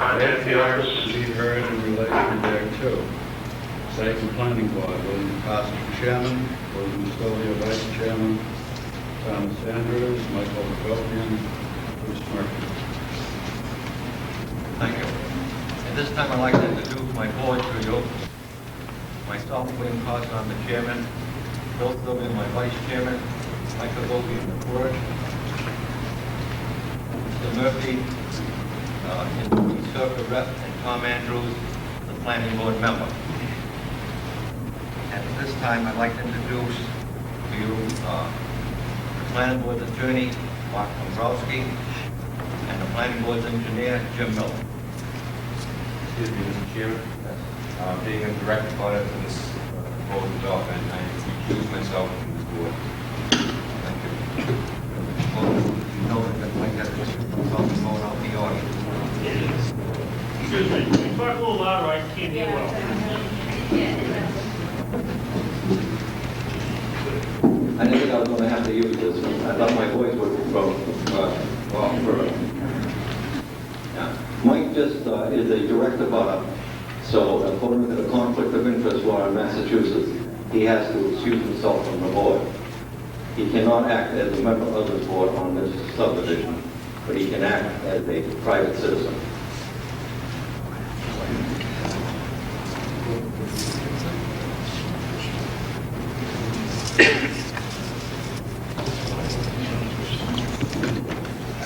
to be heard in relation thereto. Site and Planning Board, William Costa, Chairman, William Stolia, Vice Chairman, Thomas Andrews, Michael McGopian, Bruce Murphy. Thank you. At this time, I'd like to introduce my board to you. Myself, William Costa, I'm the chairman. Bill Sylvian, my vice chairman. Michael Gopian, the clerk. Mr. Murphy, the circuit rep, and Tom Andrews, the planning board member. At this time, I'd like to introduce to you the planning board's attorney, Mark Dombrowski, and the planning board's engineer, Jim Miller. Excuse me, Mr. Chairman. Being a direct audit to this proposed development, I recuse myself from this board. Thank you. Well, you know that Mike has to vote out the audience. Excuse me, can you talk a little louder? I can't hear well. I didn't think I was going to have to use this. I thought my voice would go off further. Yeah. Mike just is a direct abutter. So according to the conflict of interest law in Massachusetts, he has to excuse himself from the board. He cannot act as a member of the board on this subdivision, but he can act as a private citizen.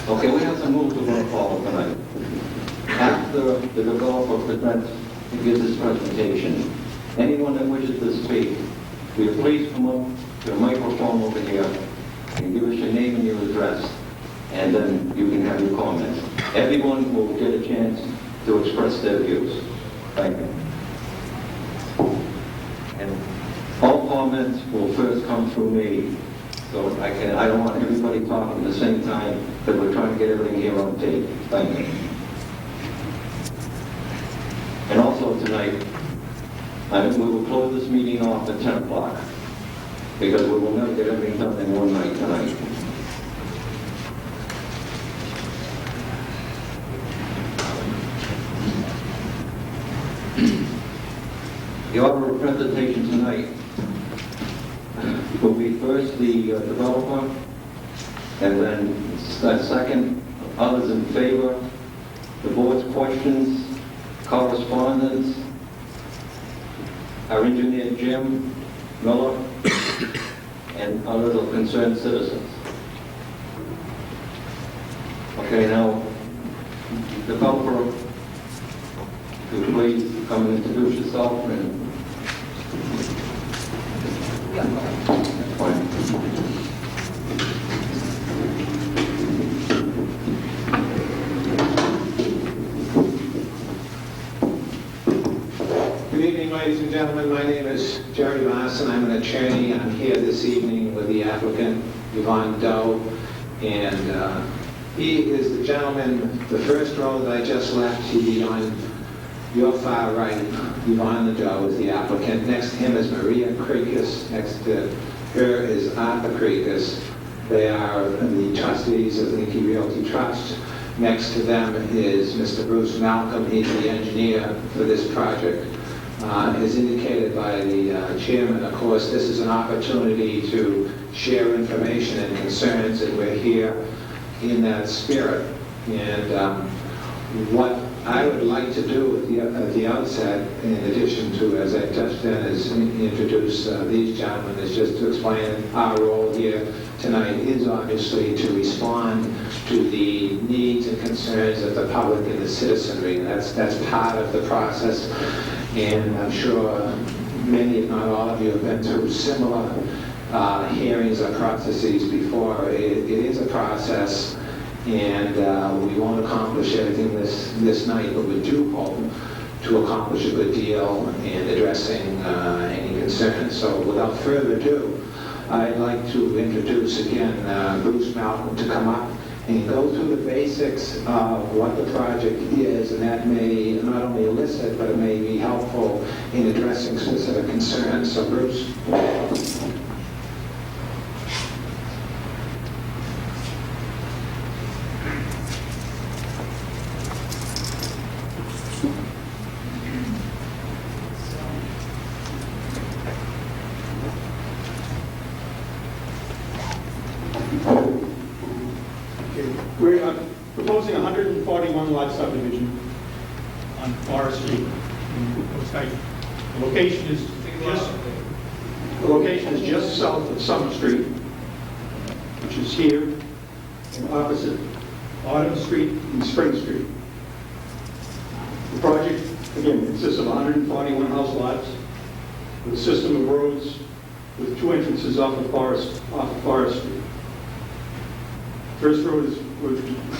Okay, we have some rules we're going to follow tonight. After the developer presents and gives his presentation, anyone that wishes to speak, will you please come up to the microphone over here and give us your name and your address, and then you can have your comments. Everyone will get a chance to express their views. Thank you. And all comments will first come through me. So I don't want everybody talking at the same time, because we're trying to get everything here on tape. Thank you. And also tonight, we will close this meeting off at 10 o'clock, because we will never get everything done in one night tonight. The order of presentation tonight will be first the developer, and then second, others in favor, the board's questions, correspondence, our engineer Jim Miller, and others of concerned citizens. Okay, now, developer, could you please come and introduce yourself and fine. Good evening, ladies and gentlemen. My name is Jerry Larson. I'm an attorney. I'm here this evening with the applicant, Yvonne Doe, and he is the gentleman, the first row that I just left. He'd be on your far right. Yvonne Doe is the applicant. Next to him is Maria Krekus. Next to her is Arthur Krekus. They are the trustees of the Lincoln Realty Trust. Next to them is Mr. Bruce Malcolm. He's the engineer for this project. As indicated by the chairman, of course, this is an opportunity to share information and concerns, and we're here in that spirit. And what I would like to do at the outset, in addition to, as I touched on, is introduce these gentlemen, is just to explain our role here tonight is obviously to respond to the needs and concerns of the public and the citizenry. And that's part of the process. And I'm sure many, if not all of you, have been through similar hearings or processes before. It is a process, and we won't accomplish everything this night, but we do hope to accomplish a good deal in addressing any concerns. So without further ado, I'd like to introduce again Bruce Malcolm to come up and go through the basics of what the project is, and that may not only elicit, but it may be helpful in addressing specific concerns. So Bruce. Okay, we're proposing a 141 lot subdivision on Forest Street in Coast Heights. The location is just south of Summer Street, which is here, and opposite Autumn Street and Spring Street. The project, again, consists of 141 house lots with a system of roads with two entrances off of Forest Street. First road is,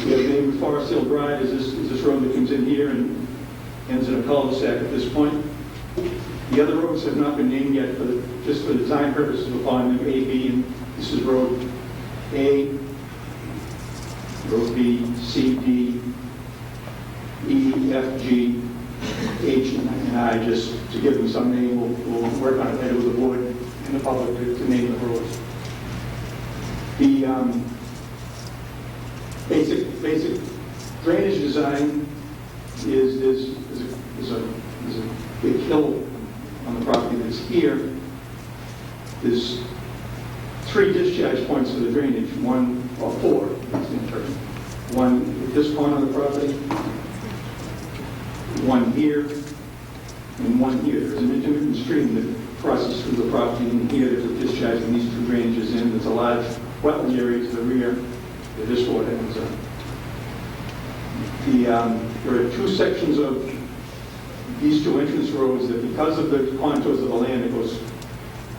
we have named Forest Hill Drive, is this road that comes in here and ends in a cul-de-sac at this point. The other roads have not been named yet, just for design purposes, we're calling them A, B, and this is road A, road B, C, D, E, F, G, H, and I, just to give them some name. We'll work on it later with the board and the public to name the roads. The basic drainage design is a big hill on the property that's here. There's 3 discharge points for the drainage, one or 4, that's in turn. One at this point on the property, one here, and one here. There's an intermittent stream that crosses through the property, and here there's a discharge from these 2 drainages in. There's a large wetland area to the rear that this water ends up. There are 2 sections of these 2 entrance roads that, because of the contours of the land that goes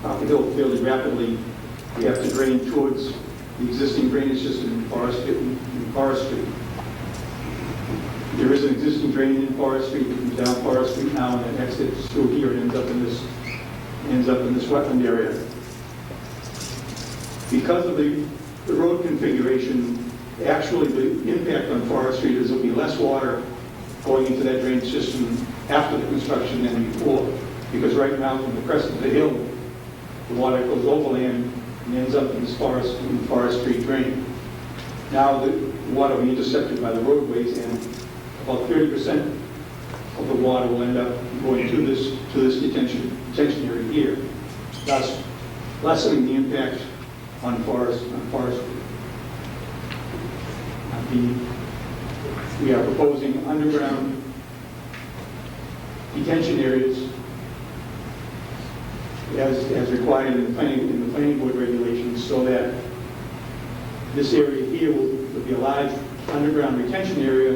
up the hill fairly rapidly, we have to drain towards the existing drainage system in Forest Street. There is an existing drain in Forest Street that comes down Forest Street now and it exits through here and ends up in this wetland area. Because of the road configuration, actually the impact on Forest Street is there'll be less water going into that drainage system after the construction than before. Because right now, from the crest of the hill, the water goes overland and ends up in this Forest Street drain. Now the water will be intercepted by the roadways, and about 30% of the water will end up going to this detention area here, thus lessening the impact on Forest Street. We are proposing underground detention areas as required in the planning board regulations, so that this area here will be a large underground retention area,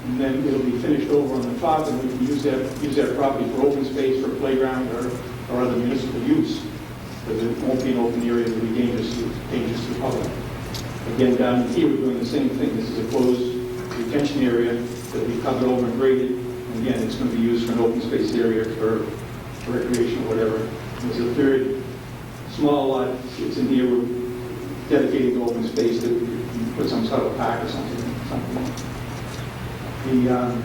and then it'll be finished over on the top, and we can use that property for open space, for playground, or other municipal use, because it won't be an open area that will be dangerous to the public. Again, down here we're doing the same thing. This is a closed retention area that will be covered over and graded. And again, it's going to be used for an open space area for recreation or whatever. There's a third small lot. It's in here. We're dedicated to open space that we can put some sort of park or something. The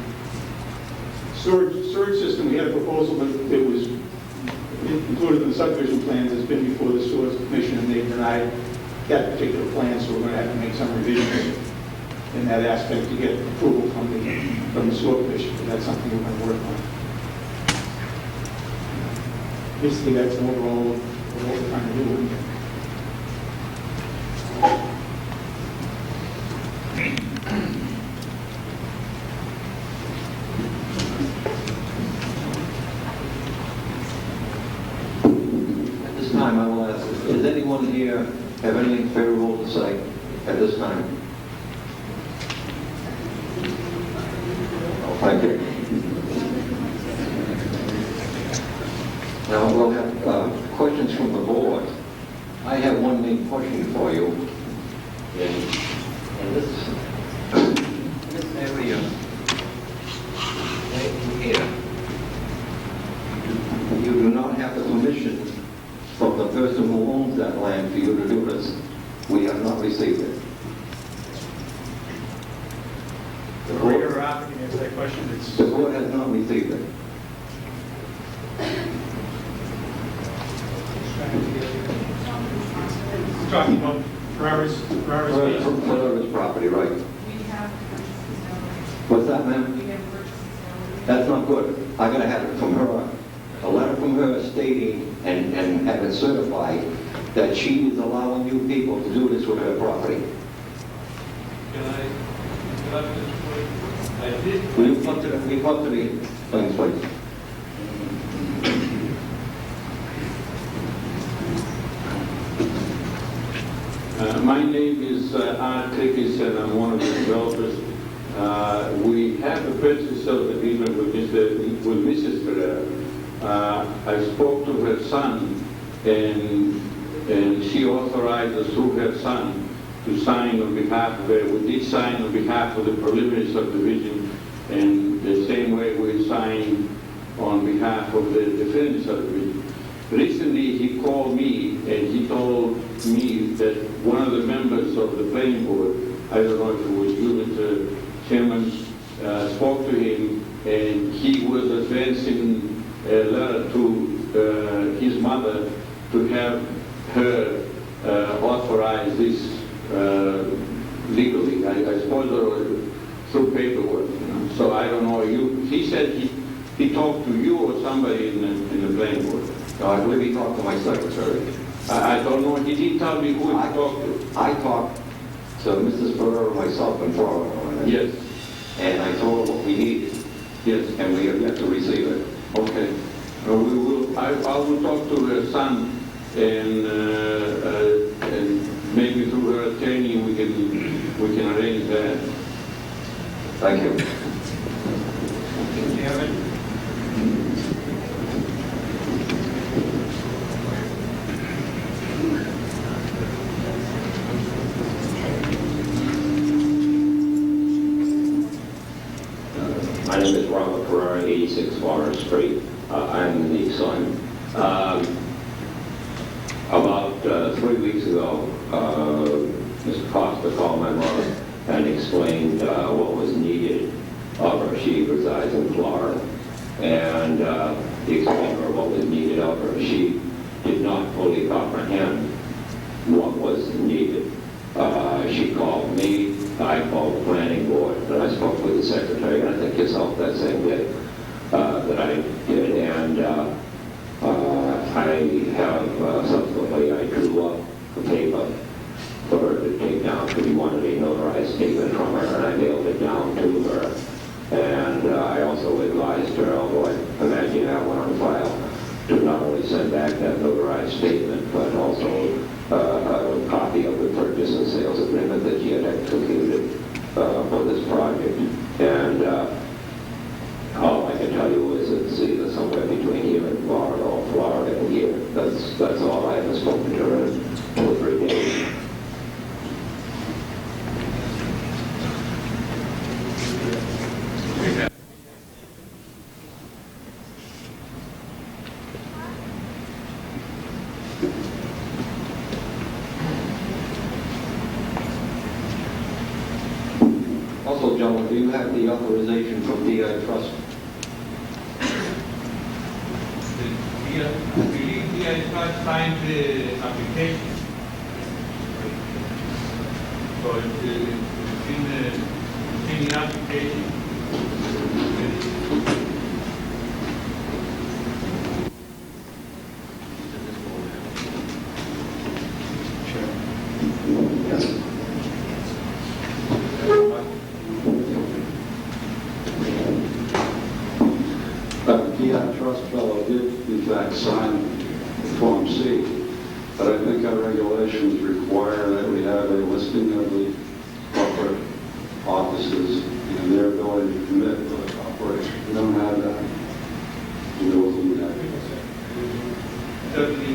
storage system, we had a proposal that was included in the subdivision plans. It's been before the Sewer Commission, and they denied that particular plan, so we're going to have to make some revisions in that aspect to get approval from the Sewer Commission. But that's something we're going to work on. Basically, that's overall what we're trying to do. At this time, I will ask, does anyone here have anything favorable to say at this time? Thank you. Now we'll have questions from the board. I have one main question for you. In this area, right here, you do not have the permission from the person who owns that land for you to do this. We have not received it. The greater applicant answer that question. The board has not received it. Talking about Ferrara's Ferrara's property, right? We have purchases already. What's that, ma'am? We have purchases already. That's not good. I gotta have it from her, a letter from her stating and have it certified that she is allowing you people to do this with her property. I did. Will you come to the plans, please? My name is Art Tickis, and I'm one of the developers. We have a purchase of agreement with Mrs. Ferrer. I spoke to her son, and she authorized us through her son to sign on behalf of her. We did sign on behalf of the preliminary subdivision, and the same way we signed on behalf of the definitive subdivision. Recently, he called me and he told me that one of the members of the planning board, I don't know if it was you, Mr. Chairman, spoke to him, and he was advancing a letter to his mother to have her authorize this legally. I suppose through paperwork. You know? So I don't know. He said he talked to you or somebody in the planning board. No, I believe he talked to my secretary. I don't know. He didn't tell me who he talked to. I talked to Mrs. Ferrer, myself, and Florida on it. Yes. And I told her what we needed. Yes. And we have yet to receive it. Okay. I will talk to her son, and maybe through her attorney we can arrange that. Thank you. Chairman? My name is Robert Ferrari, 86 Forest Street. I'm the son. About 3 weeks ago, Mr. Costa called my mother and explained what was needed of her. She resides in Florida. And he explained to her what was needed of her. She did not fully comprehend what was needed. She called me, I called the planning board, and I spoke with the secretary, and I think yourself that same day that I did. And I have subsequently, I drew up a paper for her to take down because he wanted a notarized statement from her, and I mailed it down to her. And I also advised her, although I imagine you have one on file, to not only send back that notarized statement, but also a copy of the purchase and sales agreement that she had executed for this project. And all I can tell you is it's either somewhere between here and Florida or Florida and here. That's all. I haven't spoken to her in 2 or 3 days. Also, gentlemen, do you have the authorization from DI Trust? I believe the trust signed the application. So it's in the application. DI Trust fellow did in fact sign Form C, but I think our regulations require that we have a listing of the corporate offices and their ability to commit to the operation. We don't have that. We don't need that. Certainly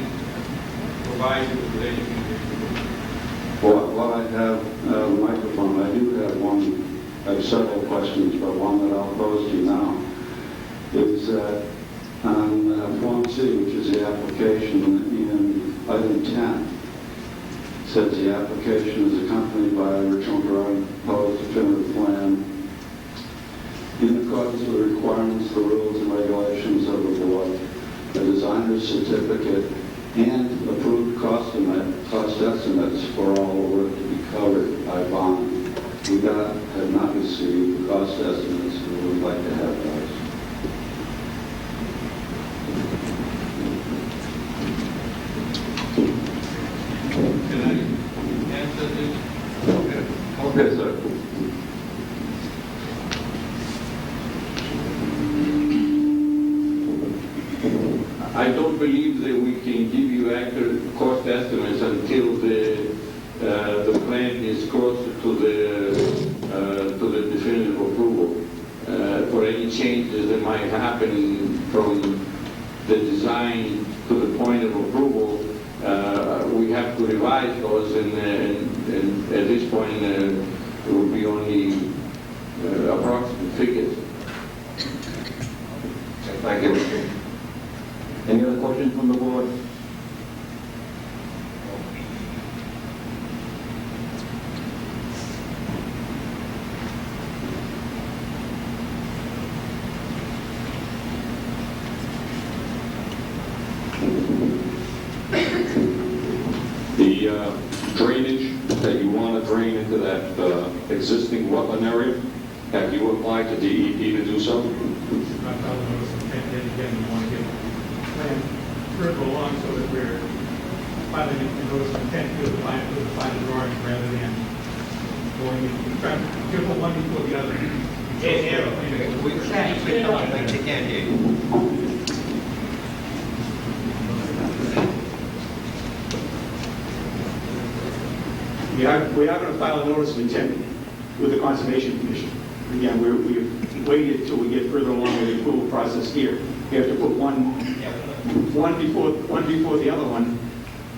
provide the relationship. Well, while I have a microphone, I do have one. I have several questions, but one that I'll pose to you now is that on Form C, which is the application, in item 10, says the application is accompanied by original drawing, proposed definitive plan, in accordance with the requirements, the rules and regulations of the board, a designer's certificate, and approved cost estimates for all the work to be covered by bond. We have not received the cost estimates, and we would like to have those. Can I answer this? Yes, sir. I don't believe that we can give you accurate cost estimates until the plan is closer to the definitive approval. For any changes that might happen from the design to the point of approval, we have to revise those, and at this point, it will be only approximate figures. Thank you. Any other questions from the board? The drainage that you want to drain into that existing wetland area, have you applied to DEP to do so? Not filed a notice of intent yet. Again, we want to get the plan further along so that we're filing a notice of intent with the final drawing rather than going in, trying to put one before the other. We can't hear you. We are going to file a notice of intent with the Conservation Commission. Again, we've waited till we get further along with the approval process here. We have to put one before the other one.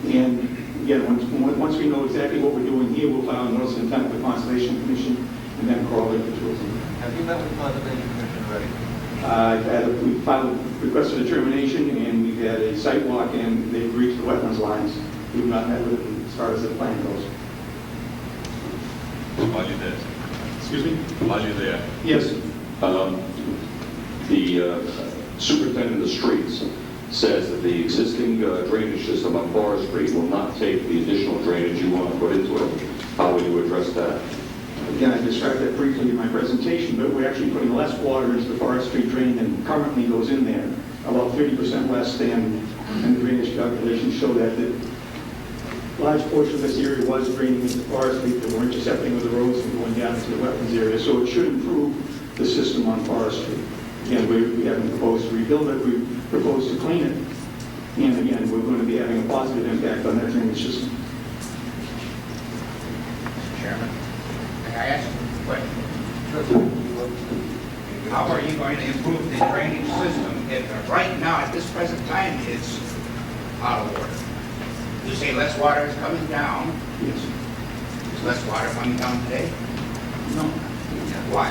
And again, once we know exactly what we're doing here, we'll file a notice of intent with the Conservation Commission and then crawl it into it. Have you met with the Conservation Commission already? We filed a request for determination, and we've had a site walk, and they've reached the wetlands lines. We've not met with them as far as the plan goes. While you're there. Excuse me? While you're there. Yes. The superintendent of streets says that the existing drainage system on Forest Street will not take the additional drainage you want to put into it. How will you address that? Again, I described that briefly in my presentation, but we're actually putting less water into the Forest Street drain than currently goes in there, about 30% less than, and the drainage calculations show that a large portion of this area was draining into Forest Street that we're intercepting with the roads and going down into the wetlands area, so it should improve the system on Forest Street. Again, we haven't proposed to rebuild it, we proposed to clean it, and again, we're going to be having a positive impact on that drainage system. Chairman, may I ask a question? How are you going to improve the drainage system if right now, at this present time, it's out of order? You say less water is coming down. Yes. Is less water coming down today? No. Why?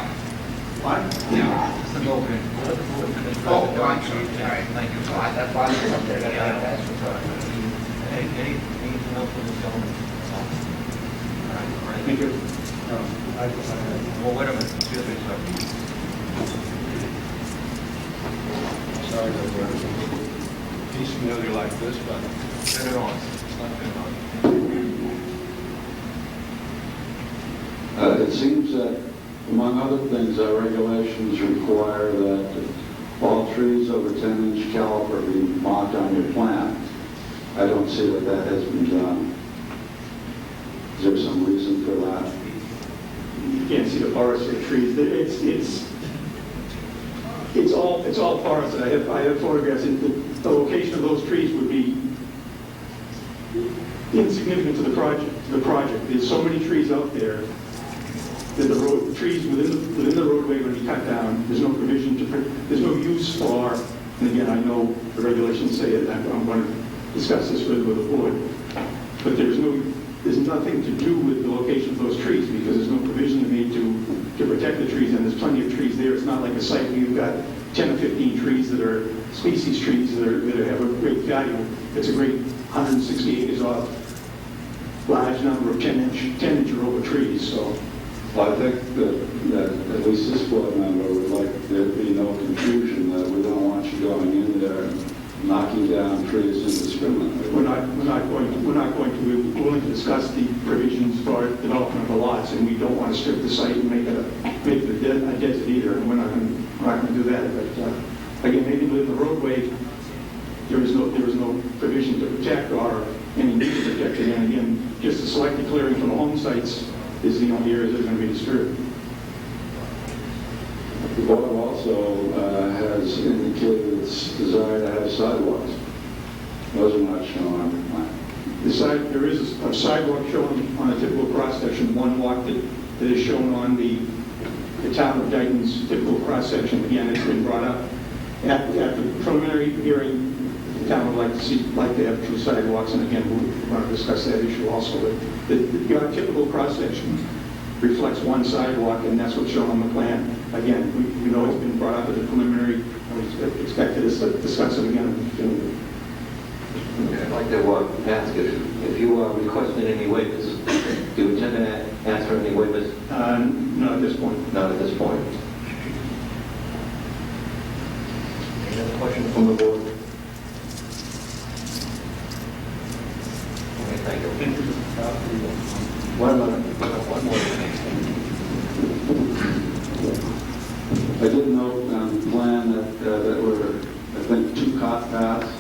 Why? Yeah. Oh, I'm sorry. Thank you. Well, that's why it's up there. Anything else for this gentleman? All right. Thank you. Well, wait a minute, excuse me, sir. Sorry, piecemeal you like this, but Turn it on. It's not turned on. It seems that, among other things, our regulations require that all trees over 10-inch caliper be marked on your plan. I don't see that that has been done. Is there some reason for that? You can't see the forestry trees. It's all forested. I have photographs. The location of those trees would be insignificant to the project. There's so many trees out there that the trees within the roadway are going to be cut down. There's no provision there's no use for. And again, I know the regulations say it. I'm going to discuss this with the board. But there's nothing to do with the location of those trees because there's no provision made to protect the trees, and there's plenty of trees there. It's not like a site where you've got 10 or 15 trees that are species trees that have a great value. It's a great 160 acres of large number of 10-inch or over trees. So, Well, I think that at least this board member would like there to be no confusion that we don't want you going in there and knocking down trees indiscriminately. we're not going to. We're willing to discuss the provisions for development of the lots, and we don't want to strip the site and make it a desert either. And we're not going to do that. But again, maybe within the roadway, there is no provision to protect or any need to protect it. And again, just the selected clearing for the home sites is the only areas that are going to be disturbed. The board also has indicated its desire to have sidewalks. Those are not shown on the plan. There is a sidewalk shown on a typical cross-section, one walk that is shown on the town of Dayton's typical cross-section. Again, it's been brought up at the preliminary hearing. The town would like to have 2 sidewalks, and again, we want to discuss that issue also. But your typical cross-section reflects 1 sidewalk, and that's what's shown on the plan. Again, we know it's been brought up at the preliminary, and we expect to discuss it again. I'd like to ask if you are requesting any waivers. Do you intend to ask for any waivers? Not at this point. Not at this point. Any other questions from the board? Okay, thank you. One more. I did note on the plan that there were, I think, 2 cot paths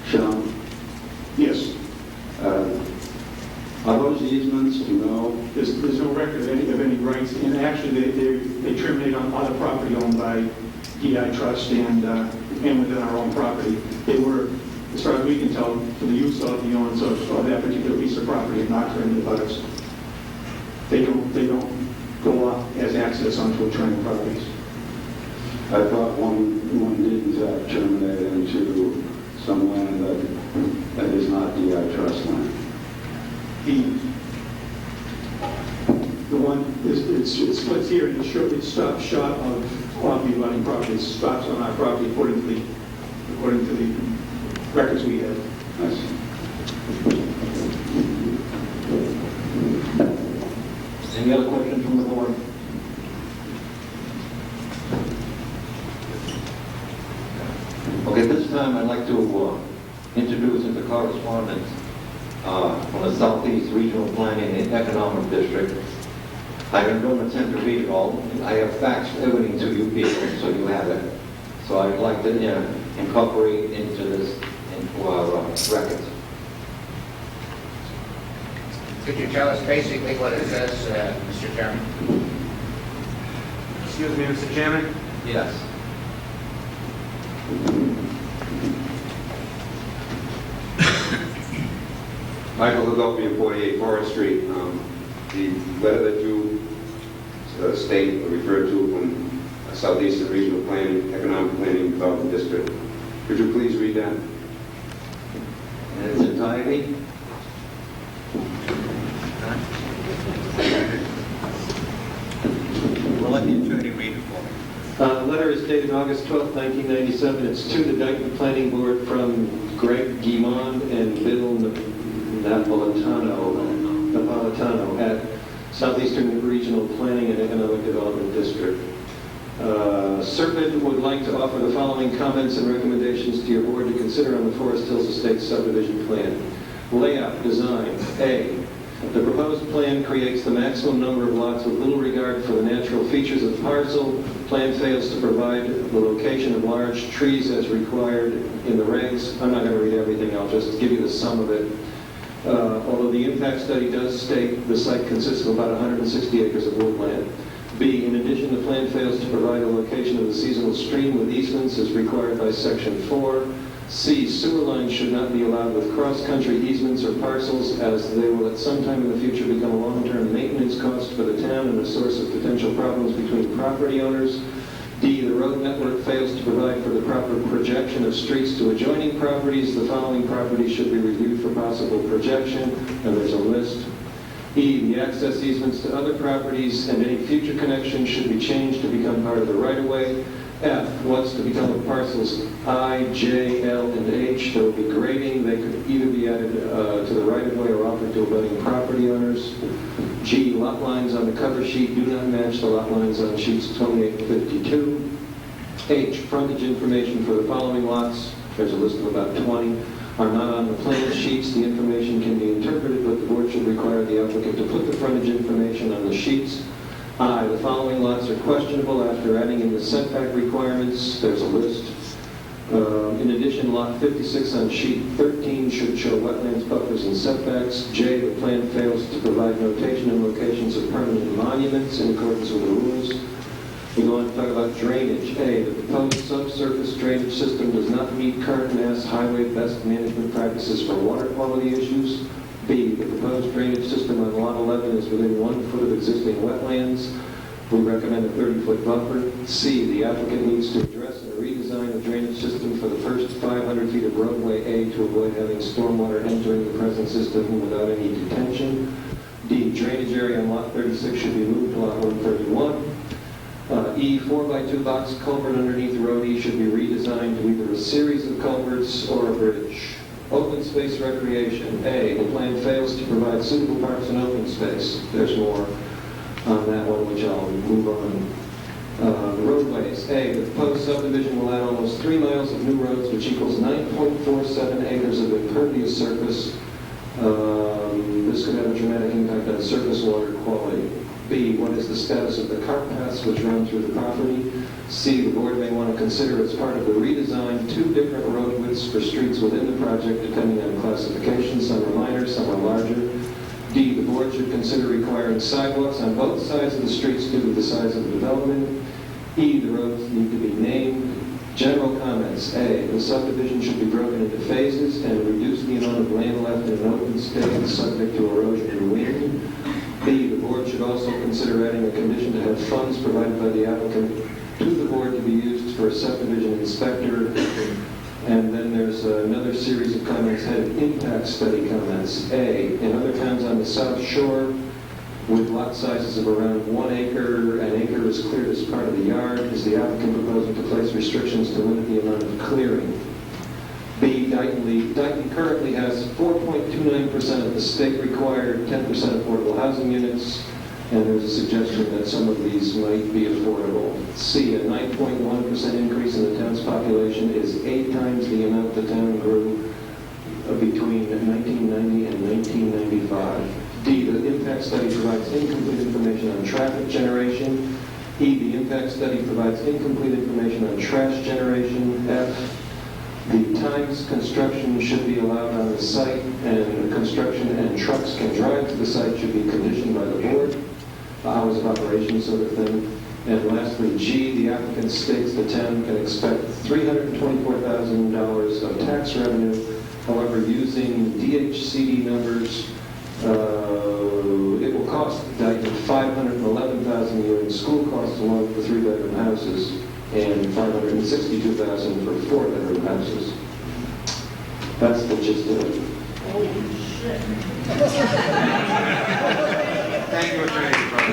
shown. Yes. Are those easements, do you know? There's no record of any rights, and actually they terminate on other property owned by DI Trust and within our own property. They were, as far as we can tell, for the use of the owners of that particular piece of property and not for any of others. They don't go off as access onto adjoining properties. I thought one did terminate into some land that is not DI Trust land. The one it splits here and it stops short of the abutting property. It stops on our property according to the records we have. I see. Any other questions from the board? Okay, this time I'd like to introduce into correspondence from the Southeast Regional Planning and Economic District. I don't attend to read it all. I have faxed everything to you people, so you have it. So I'd like to incorporate into our records. Could you tell us basically what it says, Mr. Chairman? Excuse me, Mr. Chairman? Yes. Michael Hagopia, 48 Forest Street. The letter that you state or refer to from Southeastern Regional Planning, Economic Planning Development District. Could you please read that? In its entirety? We'll let the attorney read it for me. The letter is dated August 12, 1997. It's to the Dayton Planning Board from Greg Guimond and Bill Napolitano at Southeastern Regional Planning and Economic Development District. Serpent would like to offer the following comments and recommendations to your board to consider on the Forest Hills Estates subdivision plan. Layout, design. A. The proposed plan creates the maximum number of lots with little regard for the natural features of the parcel. Plan fails to provide the location of large trees as required in the regs. I'm not going to read everything, I'll just give you the sum of it. Although the impact study does state the site consists of about 160 acres of woodland. B, in addition, the plan fails to provide a location of the seasonal stream with easements as required by Section 4. C, sewer lines should not be allowed with cross-country easements or parcels, as they will at some time in the future become a long-term maintenance cost for the town and a source of potential problems between property owners. D, the road network fails to provide for the proper projection of streets to adjoining properties. The following properties should be reviewed for possible projection, and there's a list. E, the access easements to other properties and any future connections should be changed to become part of the right-of-way. F, what's to become of parcels I, J, L, and H? There will be grading. They could either be added to the right-of-way or offered to abutting property owners. G, lot lines on the cover sheet do not match the lot lines on sheets 28 and 52. H, frontage information for the following lots, there's a list of about 20, are not on the plan sheets. The information can be interpreted, but the board should require the applicant to put the frontage information on the sheets. I, the following lots are questionable after adding in the setback requirements. There's a list. In addition, lot 56 on sheet 13 should show wetlands, buffers, and setbacks. J, the plan fails to provide notation and locations of monuments in accordance with the rules. We go on to talk about drainage. A, the proposed subsurface drainage system does not meet current Mass Highway best management practices for water quality issues. B, the proposed drainage system on Lot 11 is within 1 foot of existing wetlands. We recommend a 30-foot buffer. C, the applicant needs to address and redesign the drainage system for the first 500 feet of roadway A to avoid having stormwater entering the present system without any detention. D, drainage area on Lot 36 should be moved to Lot 131. E, 4x2 box culvert underneath Road E should be redesigned to either a series of culverts or a bridge. Open space recreation. A, the plan fails to provide suitable parks and open space. There's more on that one, which I'll move on. The roadways. A, the proposed subdivision will add almost 3 miles of new roads, which equals 9.47 acres of impervious surface. This could have a dramatic impact on surface water quality. B, what is the status of the cart paths which run through the property? C, the board may want to consider as part of the redesign 2 different road widths for streets within the project depending on classification. Some are minor, some are larger. D, the board should consider requiring sidewalks on both sides of the streets due to the size of the development. E, the roads need to be named. General comments. A, the subdivision should be broken into phases and reduce the amount of land left in an open space subject to erosion and wind. B, the board should also consider adding a condition to have funds provided by the applicant to the board to be used for a subdivision inspector. And then there's another series of comments headed impact study comments. A, in other towns on the South Shore, with lot sizes of around 1 acre, an acre is cleared as part of the yard, is the applicant proposing to place restrictions to limit the amount of clearing? B, Dayton currently has 4.29% of the state-required 10% affordable housing units, and there's a suggestion that some of these might be affordable. C, a 9.1% increase in the town's population is 8 times the amount the town grew between 1990 and 1995. D, the impact study provides incomplete information on traffic generation. E, the impact study provides incomplete information on trash generation. F, the times construction should be allowed on the site and construction and trucks can drive to the site should be conditioned by the board. Hours of operation sort of thing. And lastly, G, the applicant states the town can expect $324,000 of tax revenue. However, using DHCD numbers, it will cost Dayton $511,000 a year in school costs along with the 3-bedroom houses and $562,000 for 4-bedroom houses. That's the gist of it. Holy shit. Thank you, Attorney Brown.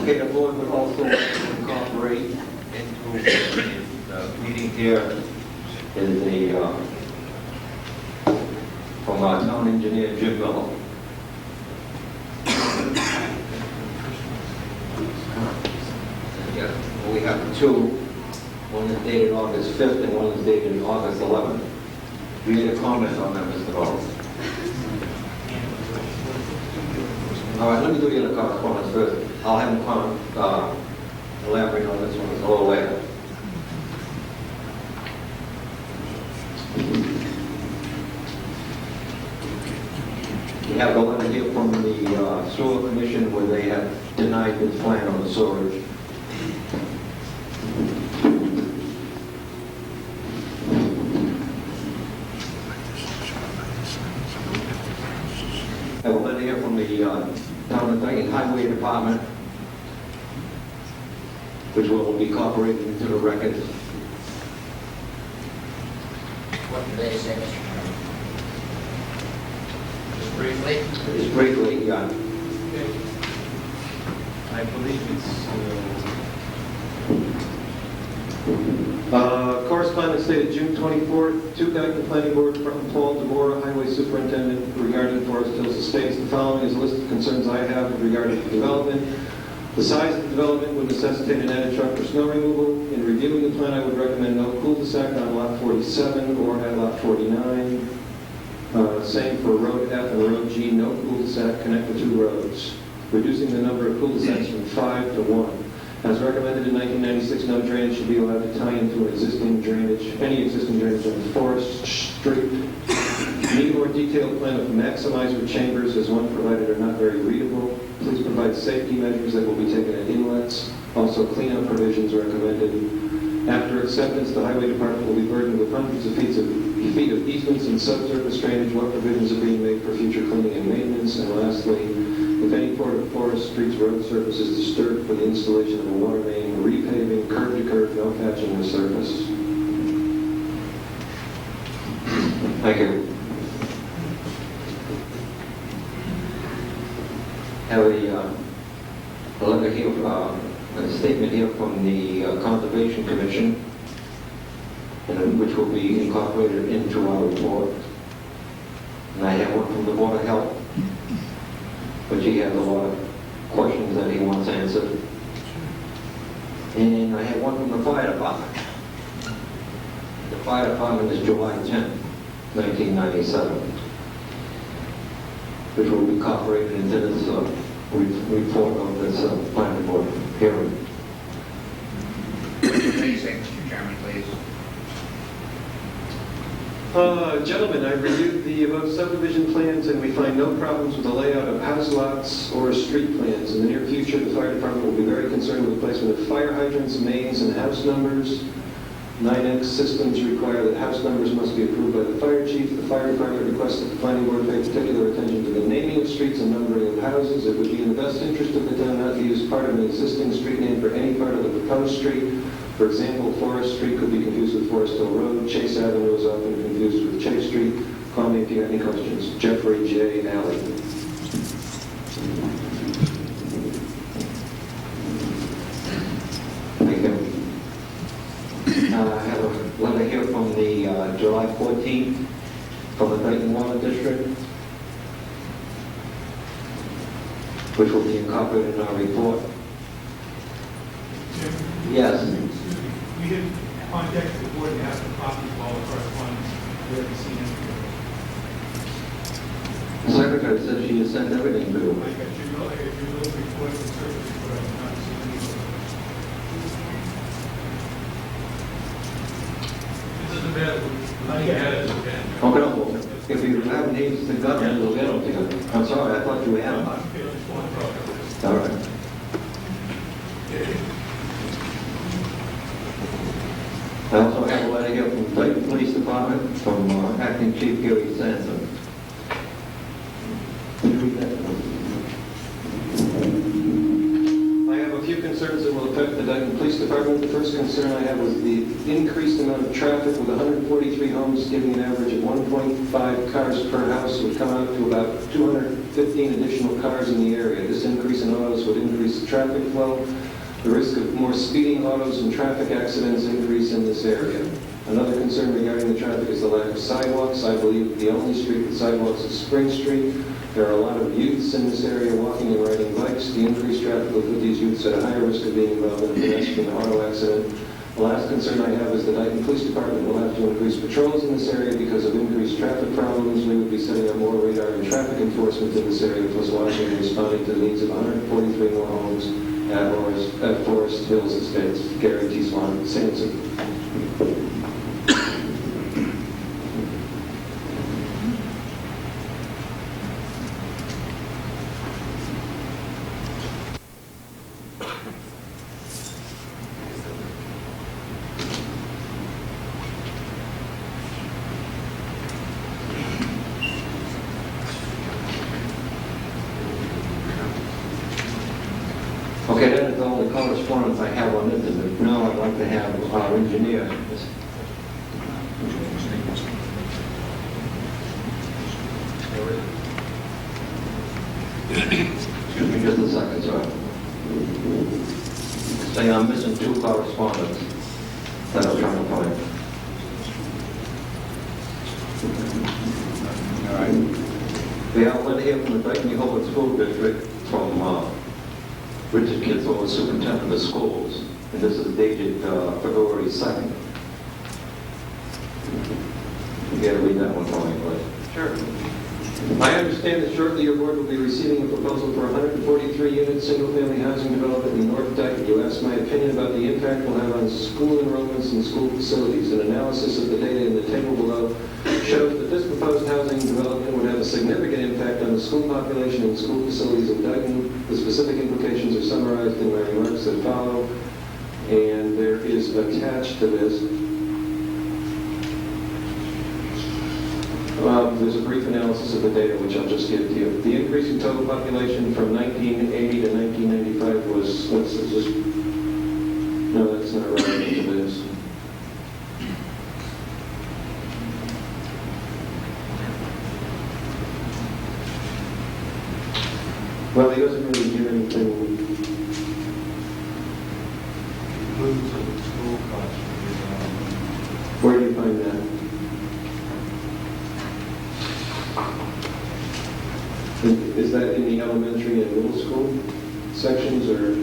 Okay, the board would also like to incorporate into the meeting here is the from our town engineer, Jim Miller. Yeah, we have 2. One is dated August 5th and one is dated August 11th. Do you have a comment on that, Mr. Hall? All right, let me do the other correspondence first. I'll have him elaborate on this one a little later. We have a letter here from the Sewer Commission where they have denied this plan on the sewerage. I have a letter here from the Town of Dayton Highway Department, which will be incorporated into the record. What did they say, Mr. Chairman? Just briefly? Just briefly, yeah. I believe it's... Correspondence dated June 24th, to Dayton Planning Board from Paul DeMora, Highway Superintendent, regarding Forest Hills Estates. The following is a list of concerns I have regarding the development. The size of the development would necessitate an added truck for snow removal. In reviewing the plan, I would recommend no cul-de-sac on Lot 47 or at Lot 49. Same for Road F and Road G, no cul-de-sac connect the 2 roads. Reducing the number of cul-de-sacs from 5 to 1. As recommended in 1996, no drainage should be allowed to tie into an existing drainage, any existing drainage on Forest Street. Need a more detailed plan of maximizer chambers, as one provided are not very readable. Please provide safety measures that will be taken at inlets. Also, cleanup provisions are recommended. After acceptance, the highway department will be burdened with hundreds of feet of easements and subsurface drainage. What provisions are being made for future cleaning and maintenance? And lastly, if any part of Forest Street's road surface is disturbed for the installation of a water main, repaving, curb to curb, no patching the surface. Thank you. Have a letter here, a statement here from the Conservation Commission, which will be incorporated into our report. And I have one from the Board of Health, which he has a lot of questions that he wants answered. And I have one from the Fire Department. The Fire Department is July 10th, 1997, which will be incorporated into this report of this planning board hearing. What do you say, Mr. Chairman, please? Gentlemen, I reviewed the above subdivision plans and we find no problems with the layout of house lots or street plans. In the near future, the fire department will be very concerned with the placement of fire hydrants, mains, and house numbers. 9X systems require that house numbers must be approved by the fire chief. The fire department requests that the planning board pay particular attention to the naming of streets and numbering of houses. It would be in the best interest of the town not to use part of an existing street name for any part of the proposed street. For example, Forest Street could be confused with Forest Hill Road. Chase Avenue is often confused with Chase Street. Call me if you have any questions. Jeffrey J. Alley. Thank you. I have a letter here from the July 14th from the Dayton Water District, which will be incorporated in our report. Yes. We had contacted the board and asked for copies of all the correspondence. We haven't seen it. The secretary said she has sent everything to you. I got your little report and service report. I have not seen anything. This isn't bad. I had it. Okay, no, if you have needs to go, then we'll get them together. I'm sorry, I thought you had them. All right. I also have a letter here from the Dayton Police Department from Acting Chief Gary Sanson. Can you read that? I have a few concerns that will affect the Dayton Police Department. The first concern I have was the increased amount of traffic with 143 homes giving an average of 1.5 cars per house would come out to about 215 additional cars in the area. This increase in autos would increase the traffic flow. The risk of more speeding autos and traffic accidents increase in this area. Another concern regarding the traffic is the lack of sidewalks. I believe the only street with sidewalks is Spring Street. There are a lot of youths in this area walking and riding bikes. The increased traffic will put these youths at a higher risk of being involved in a pedestrian auto accident. The last concern I have is the Dayton Police Department will have to increase patrols in this area because of increased traffic problems. We would be setting up more radar and traffic enforcement in this area, plus watching and responding to the needs of 143 more homes at Forest Hills Estates. Gary T. Swan, Sampson. Okay, that is all the correspondence I have on this. And now I'd like to have our engineer. Excuse me just a second, sir. Say I'm missing two correspondence that I'm trying to find. All right. We have a letter here from the Dayton Rehoboth School District from Richard Kitzel, Superintendent of Schools, and this is dated February 2nd. You got to read that one for me, please. Sure. I understand that shortly your board will be receiving a proposal for a 143-unit single-family housing development in North Dayton. You asked my opinion about the impact it will have on school enrollments and school facilities. An analysis of the data in the table below shows that this proposed housing development would have a significant impact on the school population and school facilities in Dayton. The specific implications are summarized in my remarks that follow, and there is attached to this there's a brief analysis of the data, which I'll just give to you. The increase in total population from 1980 to 1995 was, no, that's not relevant to this. Well, he doesn't really give anything. Includes of the school costs. Where do you find that? Is that in the elementary and middle school sections, or?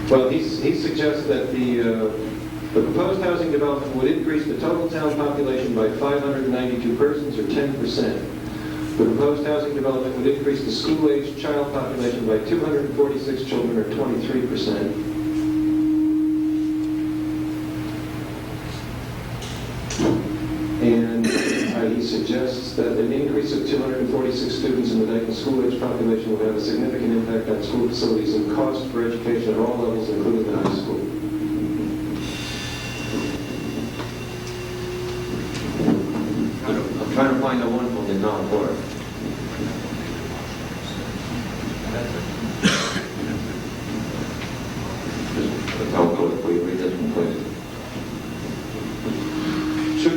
Well, he suggests that the proposed housing development would increase the total town population by 592 persons, or 10%. The proposed housing development would increase the school-aged child population by 246 children, or 23%. And he suggests that an increase of 246 students in the Dayton school-age population would have a significant impact on school facilities and cost for education at all levels, including the high school. I'm trying to find the one from the town clerk. The town clerk, will you read this one, please? To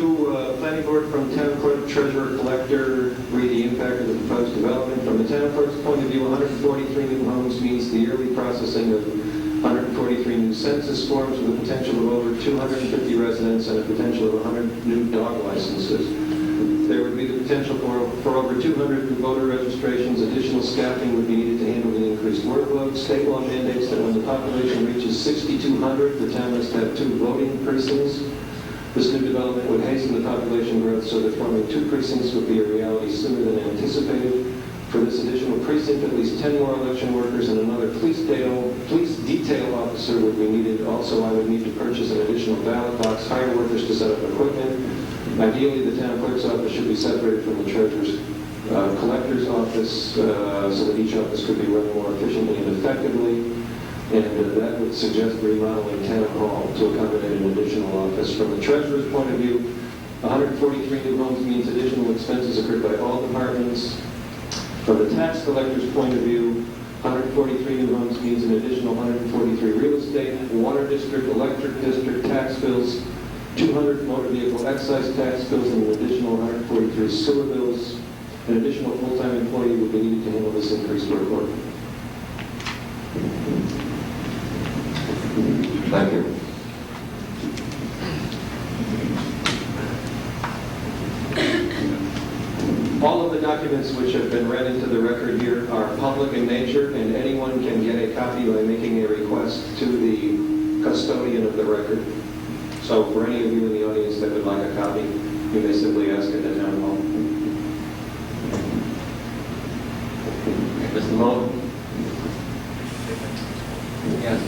planning board from town clerk, treasurer, collector, read the impact of the proposed development. From the town clerk's point of view, 143 new homes means the yearly processing of 143 new census forms with a potential of over 250 residents and a potential of 100 new dog licenses. There would be the potential for over 200 new voter registrations. Additional staffing would be needed to handle the increased workload. State law mandates that when the population reaches 6,200, the town must have 2 voting precincts. This new development would hasten the population growth so that forming 2 precincts would be a reality sooner than anticipated. For this additional precinct, at least 10 more election workers and another police detail officer would be needed. Also, I would need to purchase an additional ballot box, hire workers to set up equipment. Ideally, the town clerk's office should be separated from the treasurer's collector's office so that each office could be run more efficiently and effectively. And that would suggest remodeling town hall to accommodate an additional office. From the treasurer's point of view, 143 new homes means additional expenses occurred by all departments. From the tax collector's point of view, 143 new homes means an additional 143 real estate, water district, electric district tax bills, 200 motor vehicle excise tax bills, and an additional 143 sewer bills. An additional full-time employee would be needed to handle this increased workload. Thank you. All of the documents which have been read into the record here are public in nature, and anyone can get a copy by making a request to the custodian of the record. So for any of you in the audience that would like a copy, you may simply ask at the town hall. Mr. Mullen? Yes.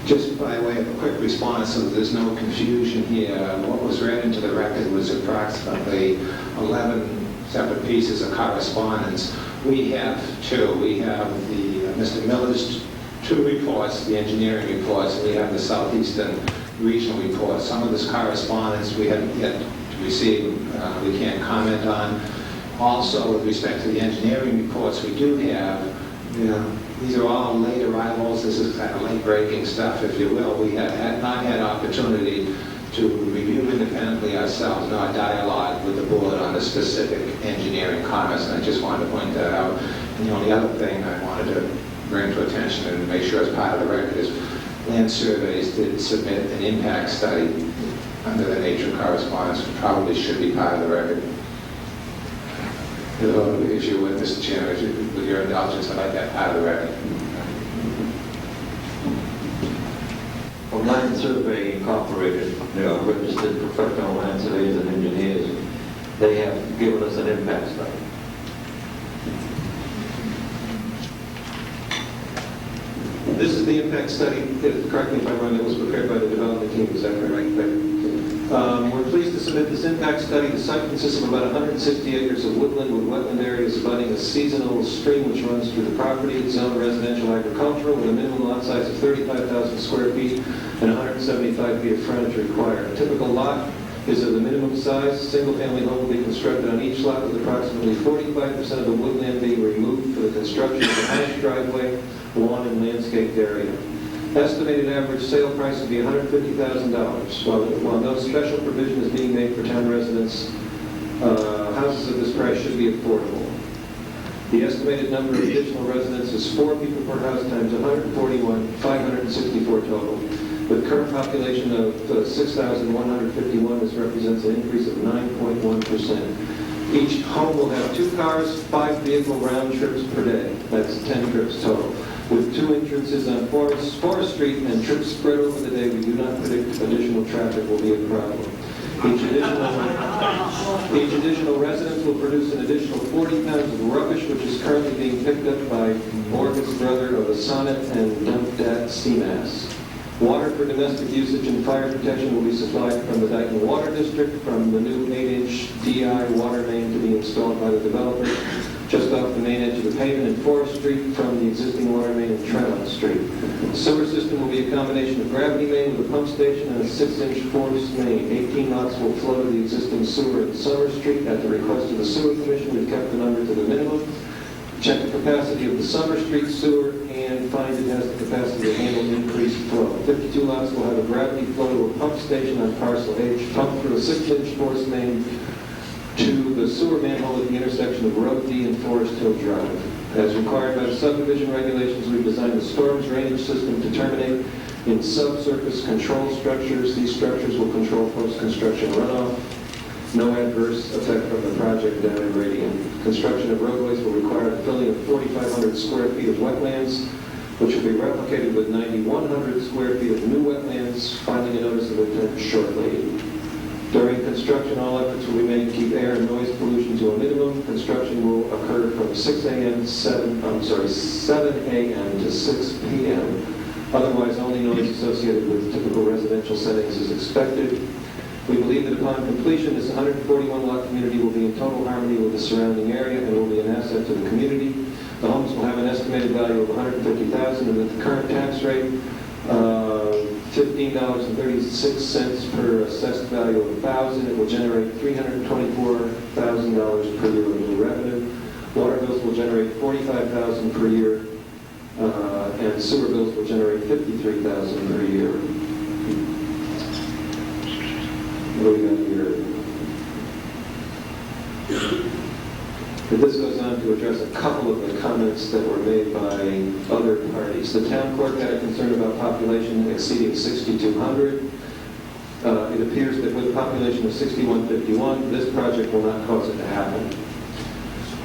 Just by way of a quick response, so that there's no confusion here, what was read into the record was approximately 11 separate pieces of correspondence. We have 2. We have Mr. Miller's 2 reports, the engineering reports, and we have the Southeastern Regional report. Some of this correspondence we haven't yet received, we can't comment on. Also, with respect to the engineering reports we do have, these are all late arrivals. This is kind of late-breaking stuff, if you will. We have not had opportunity to review independently ourselves, nor dialogue with the board on the specific engineering comments, and I just wanted to point that out. And the only other thing I wanted to bring to attention and make sure it's part of the record is Land Surveys did submit an impact study under the nature of correspondence, which probably should be part of the record. If you would, Mr. Chairman, with your indulgence, I'd like that part of the record. Well, Land Survey Incorporated, they are registered professional land surveyors and engineers. They have given us an impact study. This is the impact study, correct me if I'm wrong, that was prepared by the development team, is that correct? We're pleased to submit this impact study. The site consists of about 160 acres of woodland with wetland areas abutting a seasonal stream which runs through the property. It's zoned residential agricultural with a minimum lot size of 35,000 square feet and 175 feet of frontage required. A typical lot is of the minimum size. Single-family home will be constructed on each lot with approximately 45% of the woodland being removed for the construction of the house, driveway, lawn, and landscaped area. Estimated average sale price would be $150,000. While no special provision is being made for town residents, houses of this price should be affordable. The estimated number of additional residents is 4 people per house times 141, 564 total. With current population of 6,151, this represents an increase of 9.1%. Each home will have 2 cars, 5 vehicle round trips per day. That's 10 trips total. With 2 entrances on Forest Street and trips spread over the day, we do not predict additional traffic will be a problem. Each additional residence will produce an additional 40 pounds of rubbish, which is currently being picked up by Morgan's brother of a Sonnet and dumped at Seamass. Water for domestic usage and fire protection will be supplied from the Dayton Water District from the new 8-inch DI water main to be installed by the developer just off the main edge of the pavement in Forest Street from the existing water main in Tremont Street. The sewer system will be a combination of gravity main with a pump station and a 6-inch force main. 18 lots will flow to the existing sewer in Summer Street. At the request of the Sewer Commission, we've kept the number to the minimum. Check the capacity of the Summer Street sewer and find it has the capacity to handle increased flow. 52 lots will have a gravity flow to a pump station on parcel H, pumped through a 6-inch force main to the sewer manhole at the intersection of Road D and Forest Hill Drive. As required by the subdivision regulations, we've designed a storm drainage system to terminate in subsurface control structures. These structures will control post-construction runoff. No adverse effect from the project down in Radian. Construction of roadways will require the filling of 4,500 square feet of wetlands, which will be replicated with 9,100 square feet of new wetlands, filing a notice of intent shortly. During construction, all efforts will be made to keep air and noise pollution to a minimum. Construction will occur from 7 a.m. to 6 p.m. Otherwise, only noise associated with typical residential settings is expected. We believe that upon completion, this 141-lot community will be in total harmony with the surrounding area and will be an asset to the community. The homes will have an estimated value of $150,000, and at the current tax rate, $15.36 per assessed value of $1,000. It will generate $324,000 per year of new revenue. Water bills will generate $45,000 per year, and sewer bills will generate $53,000 per year. What do we got here? But this goes on to address a couple of the comments that were made by other parties. The town clerk had a concern about population exceeding 6,200. It appears that with a population of 6,151, this project will not cause it to happen.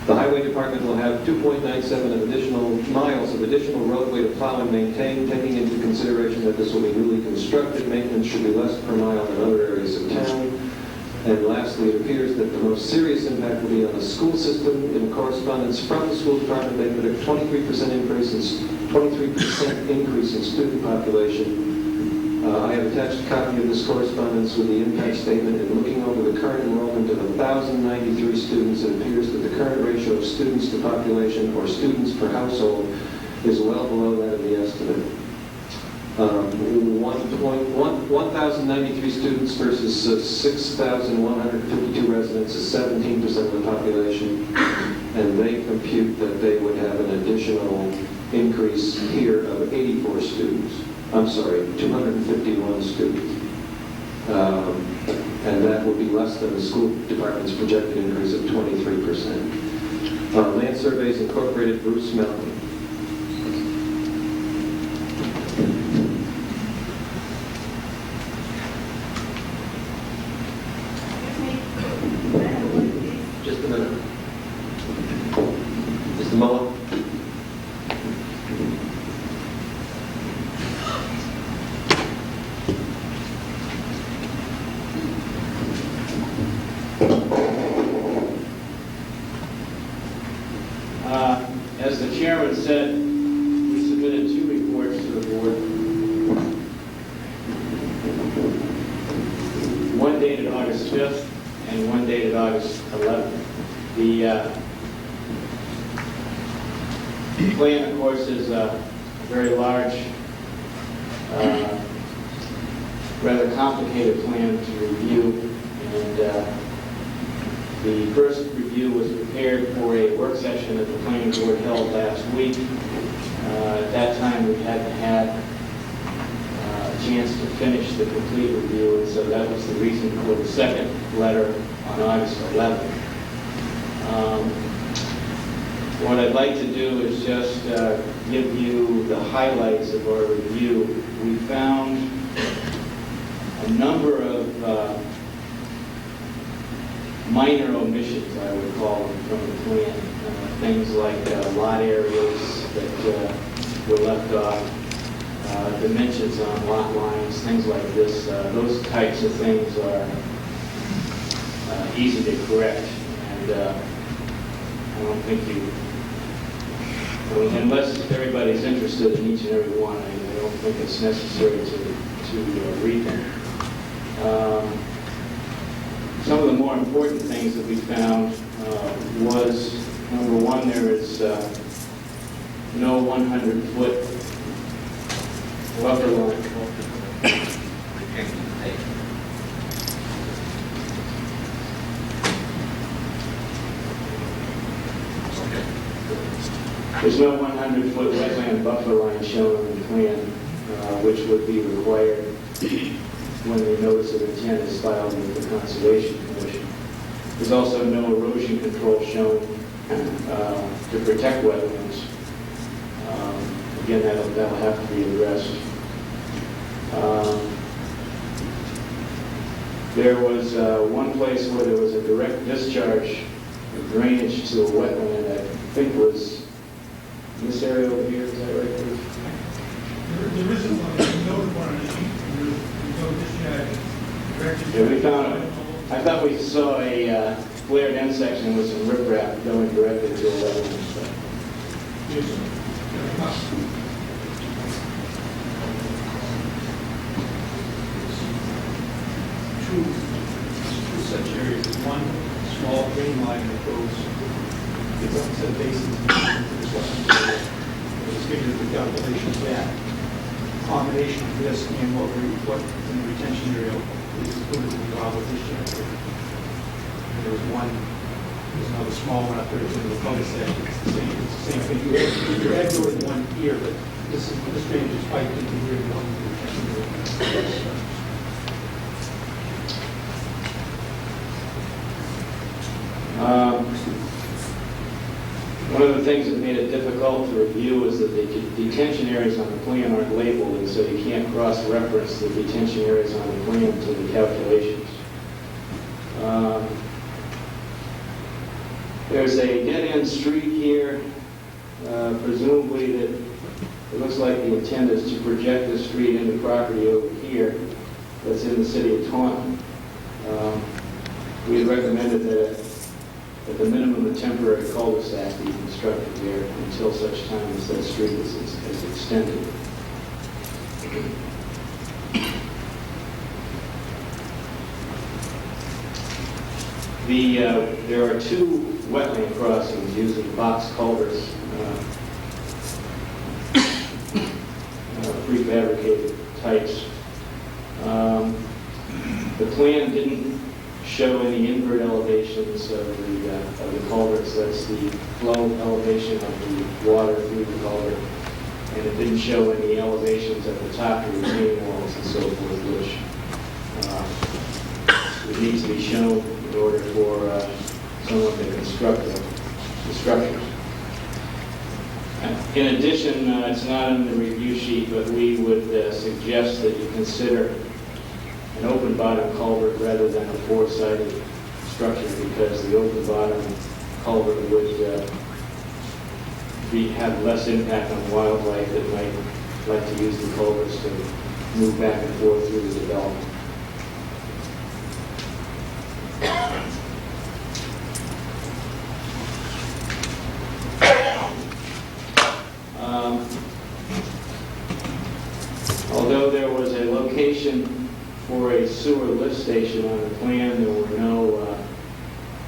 The highway department will have 2.97 of additional miles of additional roadway to plow and maintain, taking into consideration that this will be newly constructed. Maintenance should be less per mile than other areas of town. And lastly, it appears that the most serious impact will be on the school system. In correspondence from the school department, they predict 23% increase in student population. I have attached a copy of this correspondence with the impact statement, and looking over the current enrollment of 1,093 students, it appears that the current ratio of students to population, or students per household, is well below that of the estimate. 1,093 students versus 6,152 residents is 17% of the population, and they compute that they would have an additional increase here of 84 students. I'm sorry, 251 students. And that would be less than the school department's projected increase of 23%. Land Surveys Incorporated, Bruce Melton. Just a minute. Mr. Mullen. As the chairman said, we submitted 2 reports to the the board. One dated August 5th and one dated August 11th. The plan, of course, is a very large, rather complicated plan to review, and the first review was prepared for a work session that the planning board held last week. At that time, we hadn't had a chance to finish the complete review, and so that was the reason for the second letter on August 11th. What I'd like to do is just give you the highlights of our review. We found a number of minor omissions, I would call them, from the plan. Things like lot areas that were left off, dimensions on lot lines, things like this. Those types of things are easy to correct, and I don't think unless everybody's interested in each and every one, I don't think it's necessary to read them. Some of the more important things that we found was, number one, there is no 100-foot buffer line. There's no 100-foot wetland buffer line shown on the plan, which would be required when the notice of intent is filed with the Conservation Commission. There's also no erosion control shown to protect wetlands. Again, that'll have to be addressed. There was one place where there was a direct discharge of drainage to a wetland that I think was in this area over here. Is that right, Bruce? There isn't one, there's no requirement, there's no discharge. Yeah, we found, I thought we saw a flared end section with some riprap going directly to a wetland. Two such areas. One small green line that goes, it's up to the basins into this wetland area. It was figured the calculations that combination of this and what in the retention area is included in the Bravo discharge. There was one, there's another small one up there that's in the cul-de-sac. It's the same thing. You had to in one here, but this drainage is piped into here, the one in the retention area. One of the things that made it difficult to review is that the detention areas on the plan aren't labeled, and so you can't cross-reference the detention areas on the plan to the calculations. There's a dead-end street here, presumably that it looks like the intent is to project the street into property over here that's in the city of Taunton. We had recommended that at the minimum, a temporary cul-de-sac be constructed there until such time as that street is extended. There are two wetland crossings using box culverts, prefabricated types. The plan didn't show any invert elevations of the culverts. That's the flow elevation of the water through the culvert. And it didn't show any elevations at the top of the retaining walls and so forth, which would need to be shown in order for someone to construct the structures. In addition, it's not in the review sheet, but we would suggest that you consider an open bottom culvert rather than a four-sided structure, because the open bottom culvert would have less impact on wildlife that might like to use the culverts to move back and forth through the development. there was a location for a sewer lift station on the plan, there were no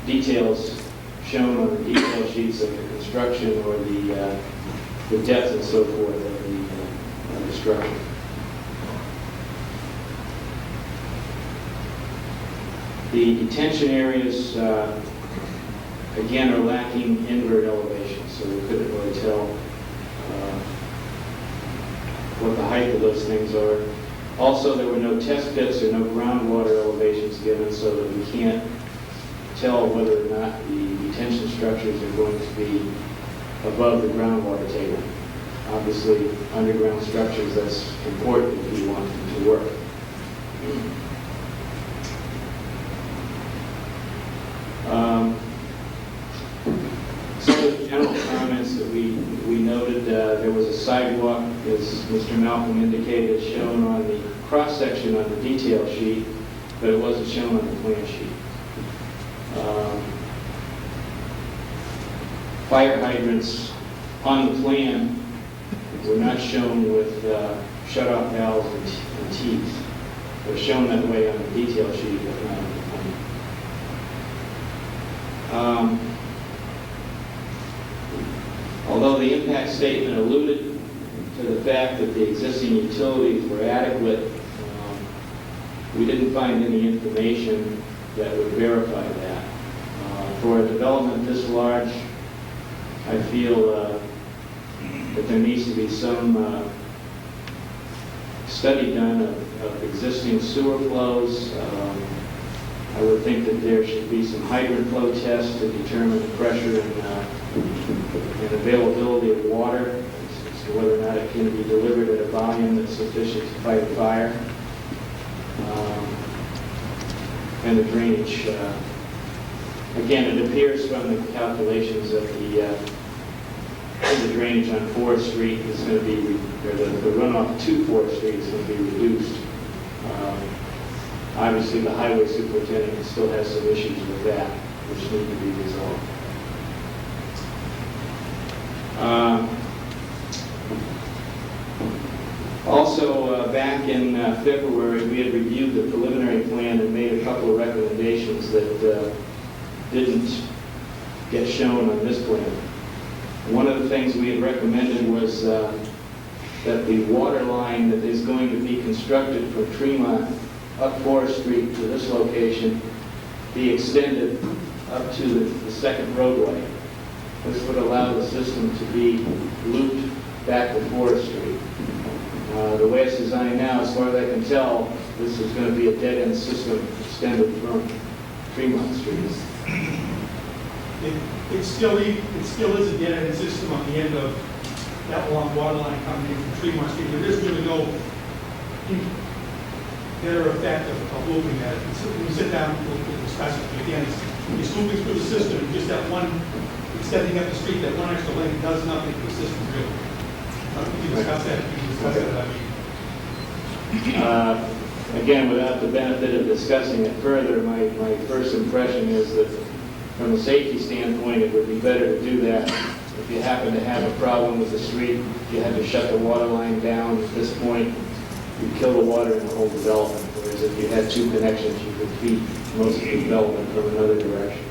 details shown on the detail sheets of the construction or the depth and so forth of the structure. The detention areas, again, are lacking invert elevation, so we couldn't really tell what the height of those things are. Also, there were no test pits or no groundwater elevations given, so that we can't tell whether or not the detention structures are going to be above the groundwater table. Obviously, underground structures, that's important if you want them to work. Some of the general comments that we noted, there was a sidewalk, as Mr. Malcolm indicated, shown on the cross-section on the detail sheet, but it wasn't shown on the plan sheet. Fire hydrants on the plan were not shown with shut-off valves and teeth. They're shown that way on the detail sheet, but not on the plan. Although the impact statement alluded to the fact that the existing utilities were adequate, we didn't find any information that would verify that. For a development this large, I feel that there needs to be some study done of existing sewer flows. I would think that there should be some hydrant flow tests to determine the pressure and availability of water as to whether or not it can be delivered at a volume that's sufficient to fight a fire. And the drainage. Again, it appears from the calculations that the drainage on Forest Street is going to be, or the runoff to Forest Street is going to be reduced. Obviously, the highway superintendent still has some issues with that, which need to be resolved. Also, back in February, we had reviewed the preliminary plan and made a couple of recommendations that didn't get shown on this plan. One of the things we had recommended was that the water line that is going to be constructed from Tremont up Forest Street to this location be extended up to the second roadway. This would allow the system to be looped back to Forest Street. The way it's designed now, as far as I can tell, this is going to be a dead-end system extended from Tremont Street. It still is a dead-end system on the end of that long water line coming in from Tremont Street. There is really no better effect of looping that. When you sit down, we'll discuss it again. It's looping through the system. Just that one, extending up the street, that one extra lane does nothing to the system, really. We can discuss that. Again, without the benefit of discussing it further, my first impression is that from a safety standpoint, it would be better to do that. If you happen to have a problem with the street, if you had to shut the water line down at this point, you'd kill the water in the whole development. Whereas if you had two connections, you could feed most of the development from another direction.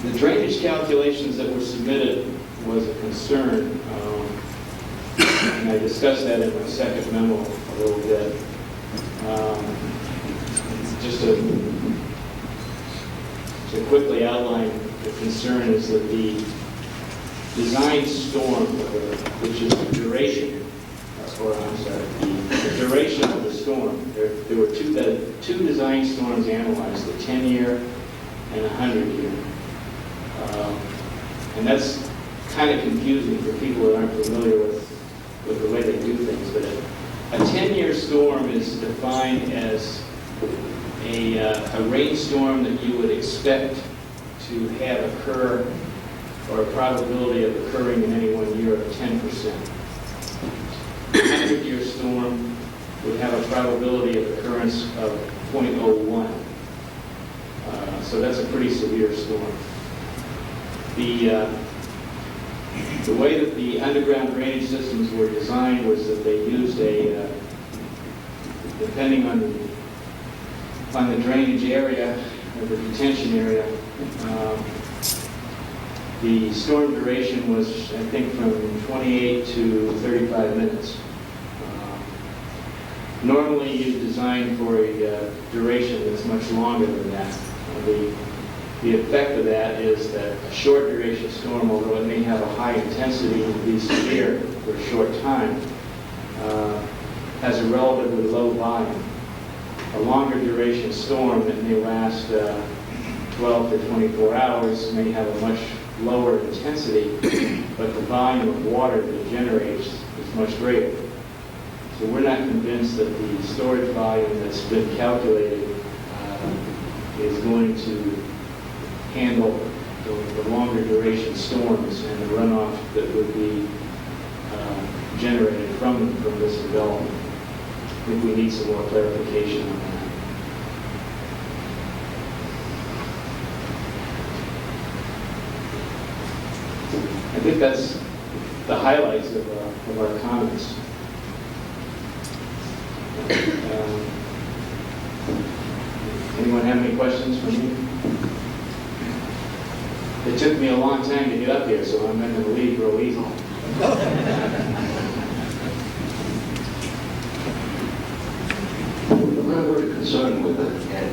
The drainage calculations that were submitted was a concern, and I discussed that in my second memo a little bit. Just to quickly outline the concern is that the design storm, which is the duration, the duration of the storm, there were two design storms analyzed, the 10-year and 100-year. And that's kind of confusing for people that aren't familiar with the way they do things. But a 10-year storm is defined as a rainstorm that you would expect to have occur, or a probability of occurring in any one year of 10%. A 100-year storm would have a probability of occurrence of 0.01. So that's a pretty severe storm. The way that the underground drainage systems were designed was that they used depending on the drainage area or the detention area, the storm duration was, I think, from 28 to 35 minutes. Normally, you design for a duration that's much longer than that. The effect of that is that a short duration storm, although it may have a high intensity and be severe for a short time, has a relatively low volume. A longer duration storm that may last 12 to 24 hours may have a much lower intensity, but the volume of water that it generates is much greater. So we're not convinced that the storage volume that's been calculated is going to handle the longer duration storms and the runoff that would be generated from this development. I think we need some more clarification on that. I think that's the highlights of our comments. Anyone have any questions for me? It took me a long time to get up here, so I'm not going to leave real easy. I'm not very concerned with it, and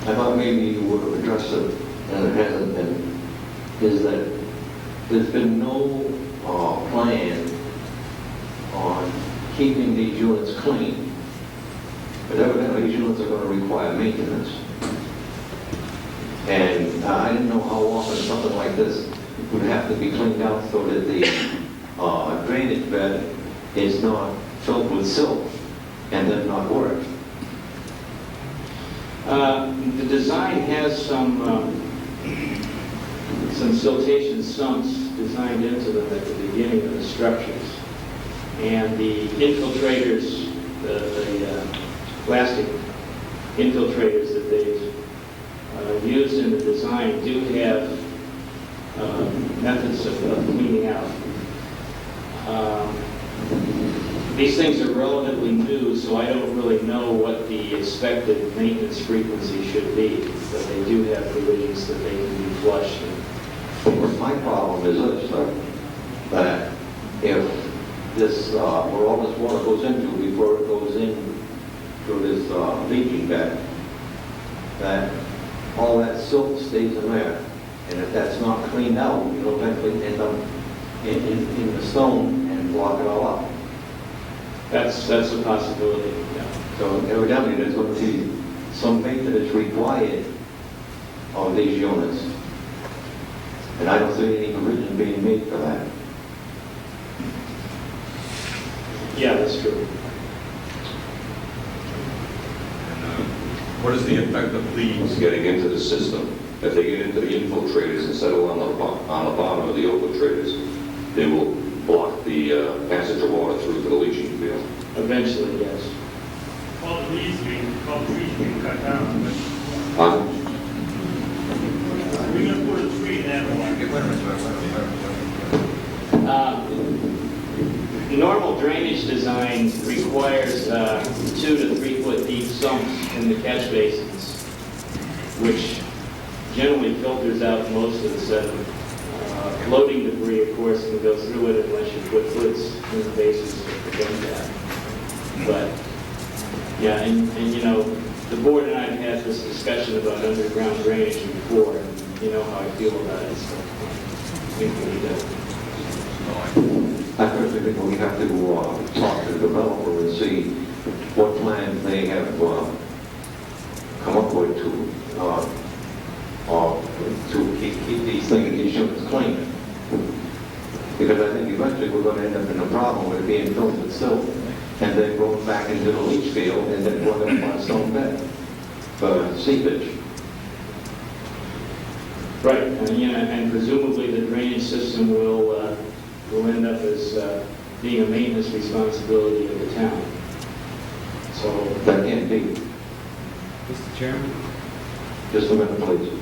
I thought maybe you would have addressed it, and it hasn't been, is that there's been no plan on keeping these units clean. But evidently these units are going to require maintenance. And I didn't know how often something like this would have to be cleaned out so that the drainage bed is not filled with silt and then not work. The design has some siltation sumps designed into them at the beginning of the structures. And the infiltrators, the plastic infiltrators that they've used in the design do have methods of cleaning out. These things are relatively new, so I don't really know what the expected maintenance frequency should be, but they do have provisions that they can be flushed. My problem is this, that if this, where all this water goes into before it goes in through this leaching bed, that all that silt stays in there. And if that's not cleaned out, you'll eventually end up in the stone and block it all up. That's a possibility, yeah. So evidently there's going to be some maintenance required of these units. And I don't see any provision being made for that. Yeah, that's true. What is the effect of leaves getting into the system? If they get into the infiltrators and settle on the bottom of the infiltrators, they will block the passage of water through to the leaching field. Eventually, yes. All the trees being cut down. We're going to put a tree in that one. Normal drainage design requires 2 to 3 foot deep sumps in the catch basins, which generally filters out most of the sediment. Floating debris, of course, can go through it unless you put hoods in the basins to prevent that. But, yeah, and you know, the board and I have had this discussion about underground drainage before, and you know how I feel about it, so I think we need to. I personally think we have to talk to the developer and see what plan they have come up with to keep these these units clean. Because I think eventually we're going to end up in a problem with it being filled with silt and then going back into the leach field and then going up on a stone bed for seepage. Right, and presumably the drainage system will end up as being a maintenance responsibility of the town. So that can't be. Mr. Chairman? Just a minute, please.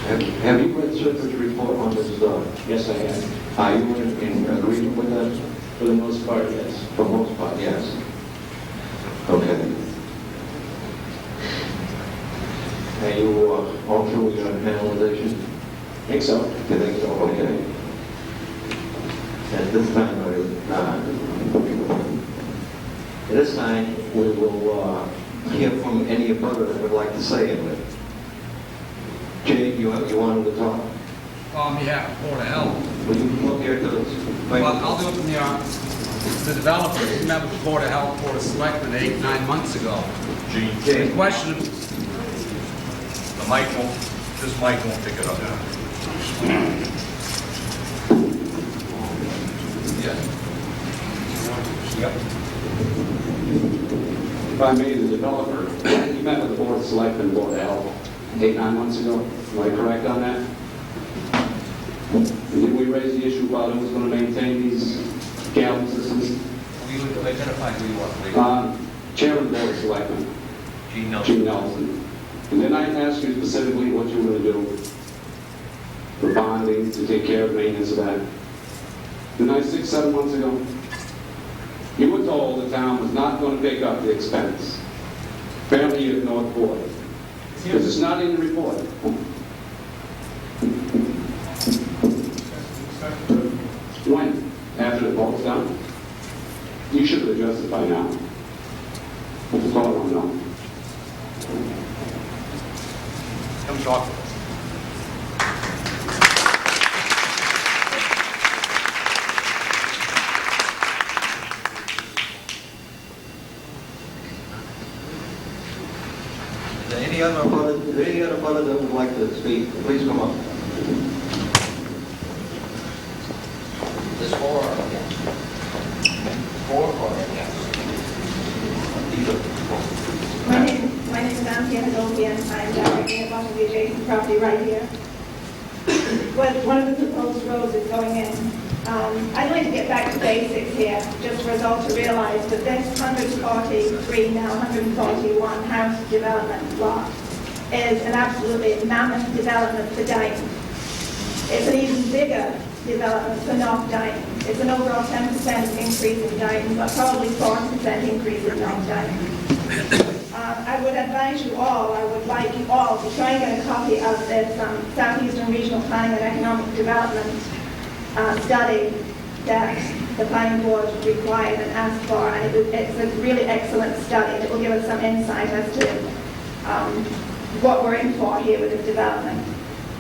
Have you read Serpent's report on this? Yes, I have. Are you in agreement with that? For the most part, yes. For the most part, yes. Okay. Are you all through with your analyzation? I think so. You think so? Okay. At this time, we will hear from any abutter that would like to say anything. Jay, you wanted to talk? On behalf of Board of Health. Will you come up here to this? Well, I'll do it from the developers. We met with the Board of Health, Board of Selectmen 8-9 months ago. The question of The mic won't, this mic won't pick it up. Yep. If I may, the developer, you met with the Board of Selectmen, Board of Health, 8-9 months ago. Am I correct on that? And did we raise the issue about who was going to maintain these gallon systems? We would identify who you are, please. Chairman of the Board of Selectmen, Gene Nelson. Gene Nelson. And then I asked you specifically what you were going to do for bonding, to take care of maintenance of that. Then 6-7 months ago, you were told the town was not going to pick up the expense. Apparently you ignored the board. Because it's not in the report. When? After the vote's done? You should have addressed it by now. That's all I want to know. Come talk. Is there any other abutter that would like to speak? Please come up. this four or yes. My name is Anthea Hagopian. I'm directly above the adjacent property right here. One of the proposed roads is going in. I'd like to get back to basics here, just for us all to realize that this 143, now 141 house development lot is an absolutely mammoth development for Dayton. It's an even bigger development for North Dayton. It's an overall 10% increase in Dayton, but probably 40% increase in North Dayton. I would advise you all, I would like you all to try and get a copy of this Southeastern Regional Planning and Economic Development study that the planning board required and asked for, and it's a really excellent study that will give us some insight as to what we're in for here with this development.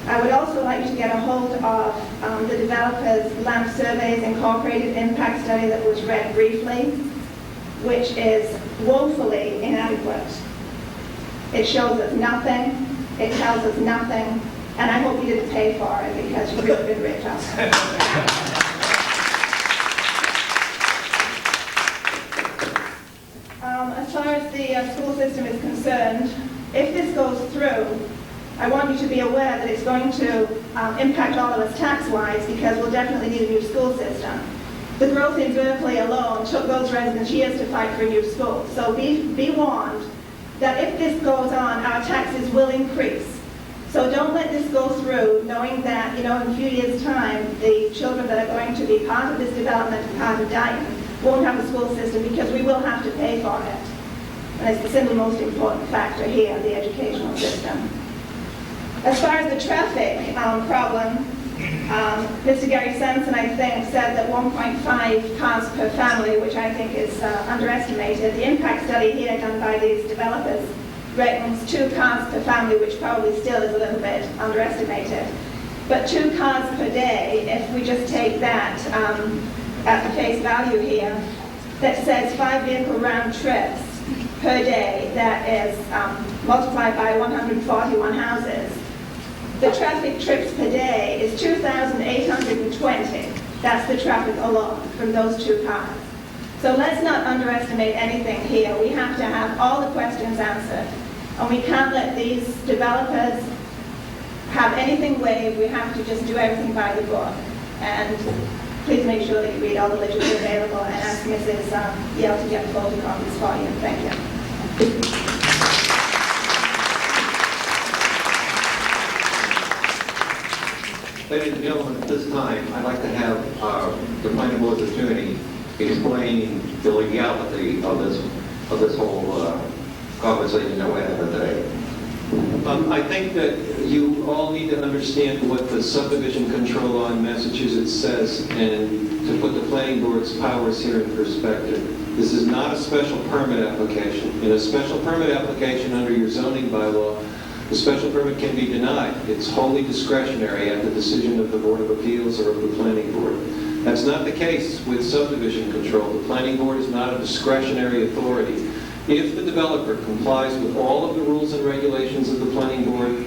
I would also like you to get a hold of the developer's Land Surveys Incorporated impact study that was read briefly, which is woefully inadequate. It shows us nothing, it tells us nothing, and I hope you didn't pay for it because you've really been ripped off. As far as the school system is concerned, if this goes through, I want you to be aware that it's going to impact all of us tax-wise because we'll definitely need a new school system. The growth in Berkeley alone took those residents years to fight for a new school. So be warned that if this goes on, our taxes will increase. So don't let this go through knowing that, in a few years' time, the children that are going to be part of this development and part of Dayton won't have a school system because we will have to pay for it. And it's the single most important factor here, the educational system. As far as the traffic problem, Mr. Gary Sanson, I think, said that 1.5 cars per family, which I think is underestimated. The impact study here done by these developers reckons 2 cars per family, which probably still is a little bit underestimated. But 2 cars per day, if we just take that at the face value here, that says 5 vehicle round trips per day, that is multiplied by 141 houses. The traffic trips per day is 2,820. That's the traffic alone from those 2 cars. So let's not underestimate anything here. We have to have all the questions answered. And we can't let these developers have anything waived. We have to just do everything by the book. And please make sure that you read all the literature available and ask Mrs. Yale to get photocopies for you. Thank you. Ladies and gentlemen, at this time, I'd like to have the planning board's attorney explain the legality of this whole conversation that we're having today. I think that you all need to understand what the subdivision control law in Massachusetts says, and to put the planning board's powers here in perspective. This is not a special permit application. In a special permit application under your zoning bylaw, the special permit can be denied. It's wholly discretionary at the decision of the Board of Appeals or of the planning board. That's not the case with subdivision control. The planning board is not a discretionary authority. If the developer complies with all of the rules and regulations of the planning board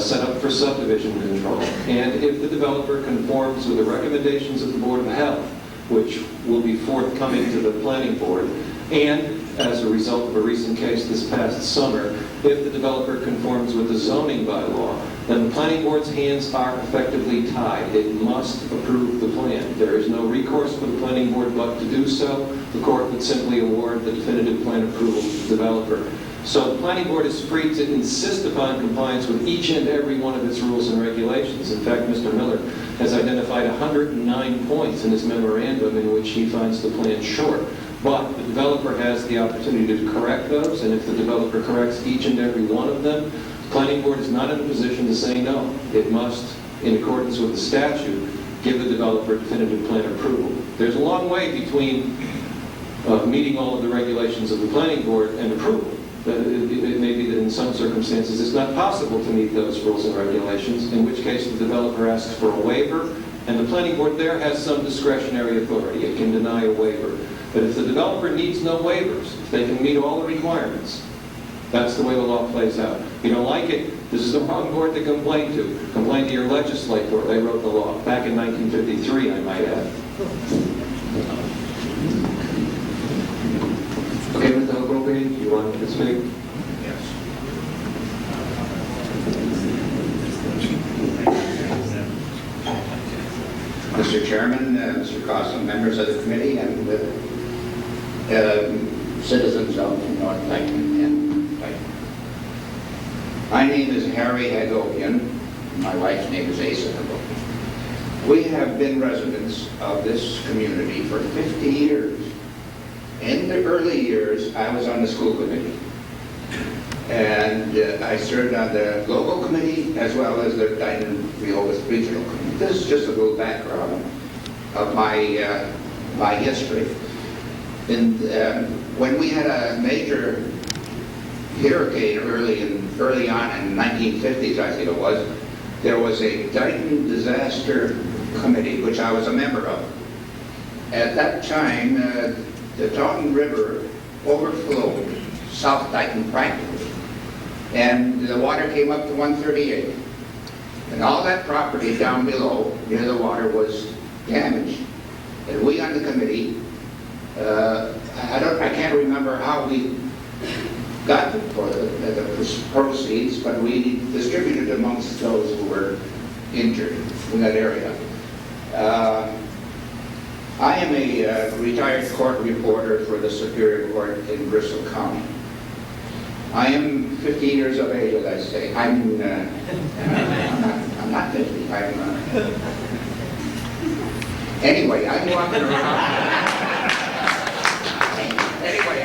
set up for subdivision control, and if the developer conforms with the recommendations of the Board of Health, which will be forthcoming to the planning board, and as a result of a recent case this past summer, if the developer conforms with the zoning bylaw, then the planning board's hands are effectively tied. It must approve the plan. There is no recourse for the planning board but to do so. The court would simply award the definitive plan approval to the developer. So the planning board is free to insist upon compliance with each and every one of its rules and regulations. In fact, Mr. Miller has identified 109 points in his memorandum in which he finds the plan short. But the developer has the opportunity to correct those, and if the developer corrects each and every one of them, the planning board is not in a position to say no. It must, in accordance with the statute, give the developer definitive plan approval. There's a long way between meeting all of the regulations of the planning board and approval. It may be that in some circumstances it's not possible to meet those rules and regulations, in which case the developer asks for a waiver, and the planning board there has some discretionary authority. It can deny a waiver. But if the developer needs no waivers, if they can meet all the requirements, that's the way the law plays out. If you don't like it, this is the wrong board to complain to. Complain to your legislator. They wrote the law back in 1953, I might add. Okay, Mr. Hogan, you want to speak? Yes. Mr. Chairman, Mr. Costa, members of the committee, and citizens of North Dayton and Dayton. My name is Harry Hagopian. My wife's name is Asa Hagopian. We have been residents of this community for 50 years. In the early years, I was on the school committee. And I served on the local committee as well as the Dayton Rehoboth Regional Committee. This is just a little background of my my history. And when we had a major hurricane early on in the 1950s, I think it was, there was a Dayton Disaster Committee, which I was a member of. At that time, the Taunton River overflowed South Dayton practically, and the water came up to 138. And all that property down below, near the water, was damaged. And we on the committee, I can't remember how we got the proceeds, but we distributed amongst those who were injured in that area. I am a retired court reporter for the Superior Court in Bristol County. I am 50 years of age, as I say. I'm not 50. Anyway, I'm walking around.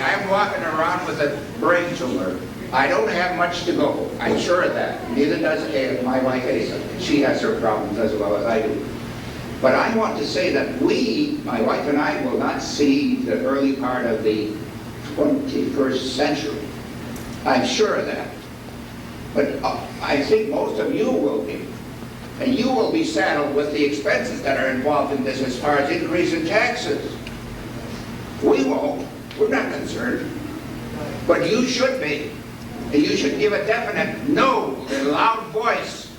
I'm walking around with a brain tumor. I don't have much to go. I'm sure of that. Neither does my wife Asa. She has her problems as well as I do. But I want to say that we, my wife and I, will not see the early part of the 21st century. I'm sure of that. But I think most of you will be. And you will be saddled with the expenses that are involved in this as far as increase in taxes. We won't. We're not concerned. But you should be. And you should give a definite no, a loud voice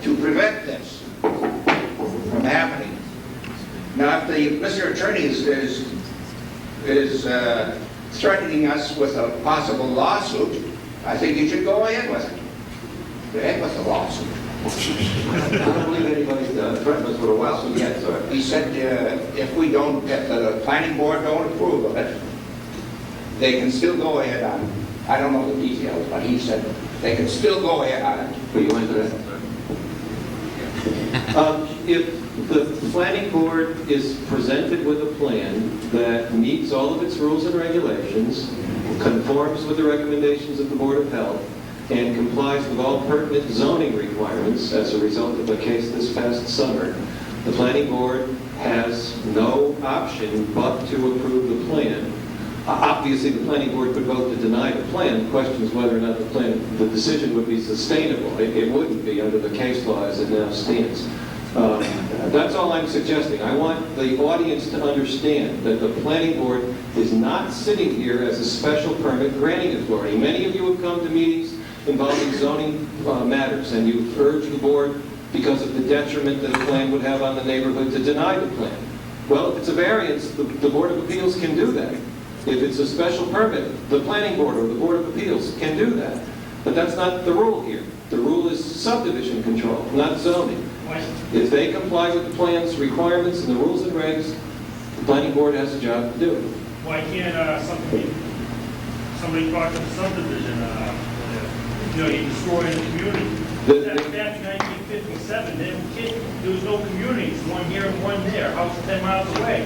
to prevent this from happening. Now, if Mr. Attorney is threatening us with a possible lawsuit, I think you should go ahead with it. Go ahead with the lawsuit. I don't believe anybody's threatened us with a lawsuit yet, sir. He said if we don't, if the planning board don't approve of it, they can still go ahead on it. I don't know the details, but he said they can still go ahead on it. Will you answer that? If the planning board is presented with a plan that meets all of its rules and regulations, conforms with the recommendations of the Board of Health, and complies with all pertinent zoning requirements as a result of a case this past summer, the planning board has no option but to approve the plan. Obviously, the planning board could vote to deny the plan. The question is whether or not the decision would be sustainable. It wouldn't be under the case law as it now stands. That's all I'm suggesting. I want the audience to understand that the planning board is not sitting here as a special permit granting authority. Many of you have come to meetings involving zoning matters, and you've urged the board, because of the detriment that the plan would have on the neighborhood, to deny the plan. Well, if it's a variance, the Board of Appeals can do that. If it's a special permit, the planning board or the Board of Appeals can do that. But that's not the rule here. The rule is subdivision control, not zoning. If they comply with the plan's requirements and the rules and regs, the planning board has a job to do. Why can't somebody talk to the subdivision, you destroy the community? Back in 1957, there was no communities, one here and one there, house 10 miles away.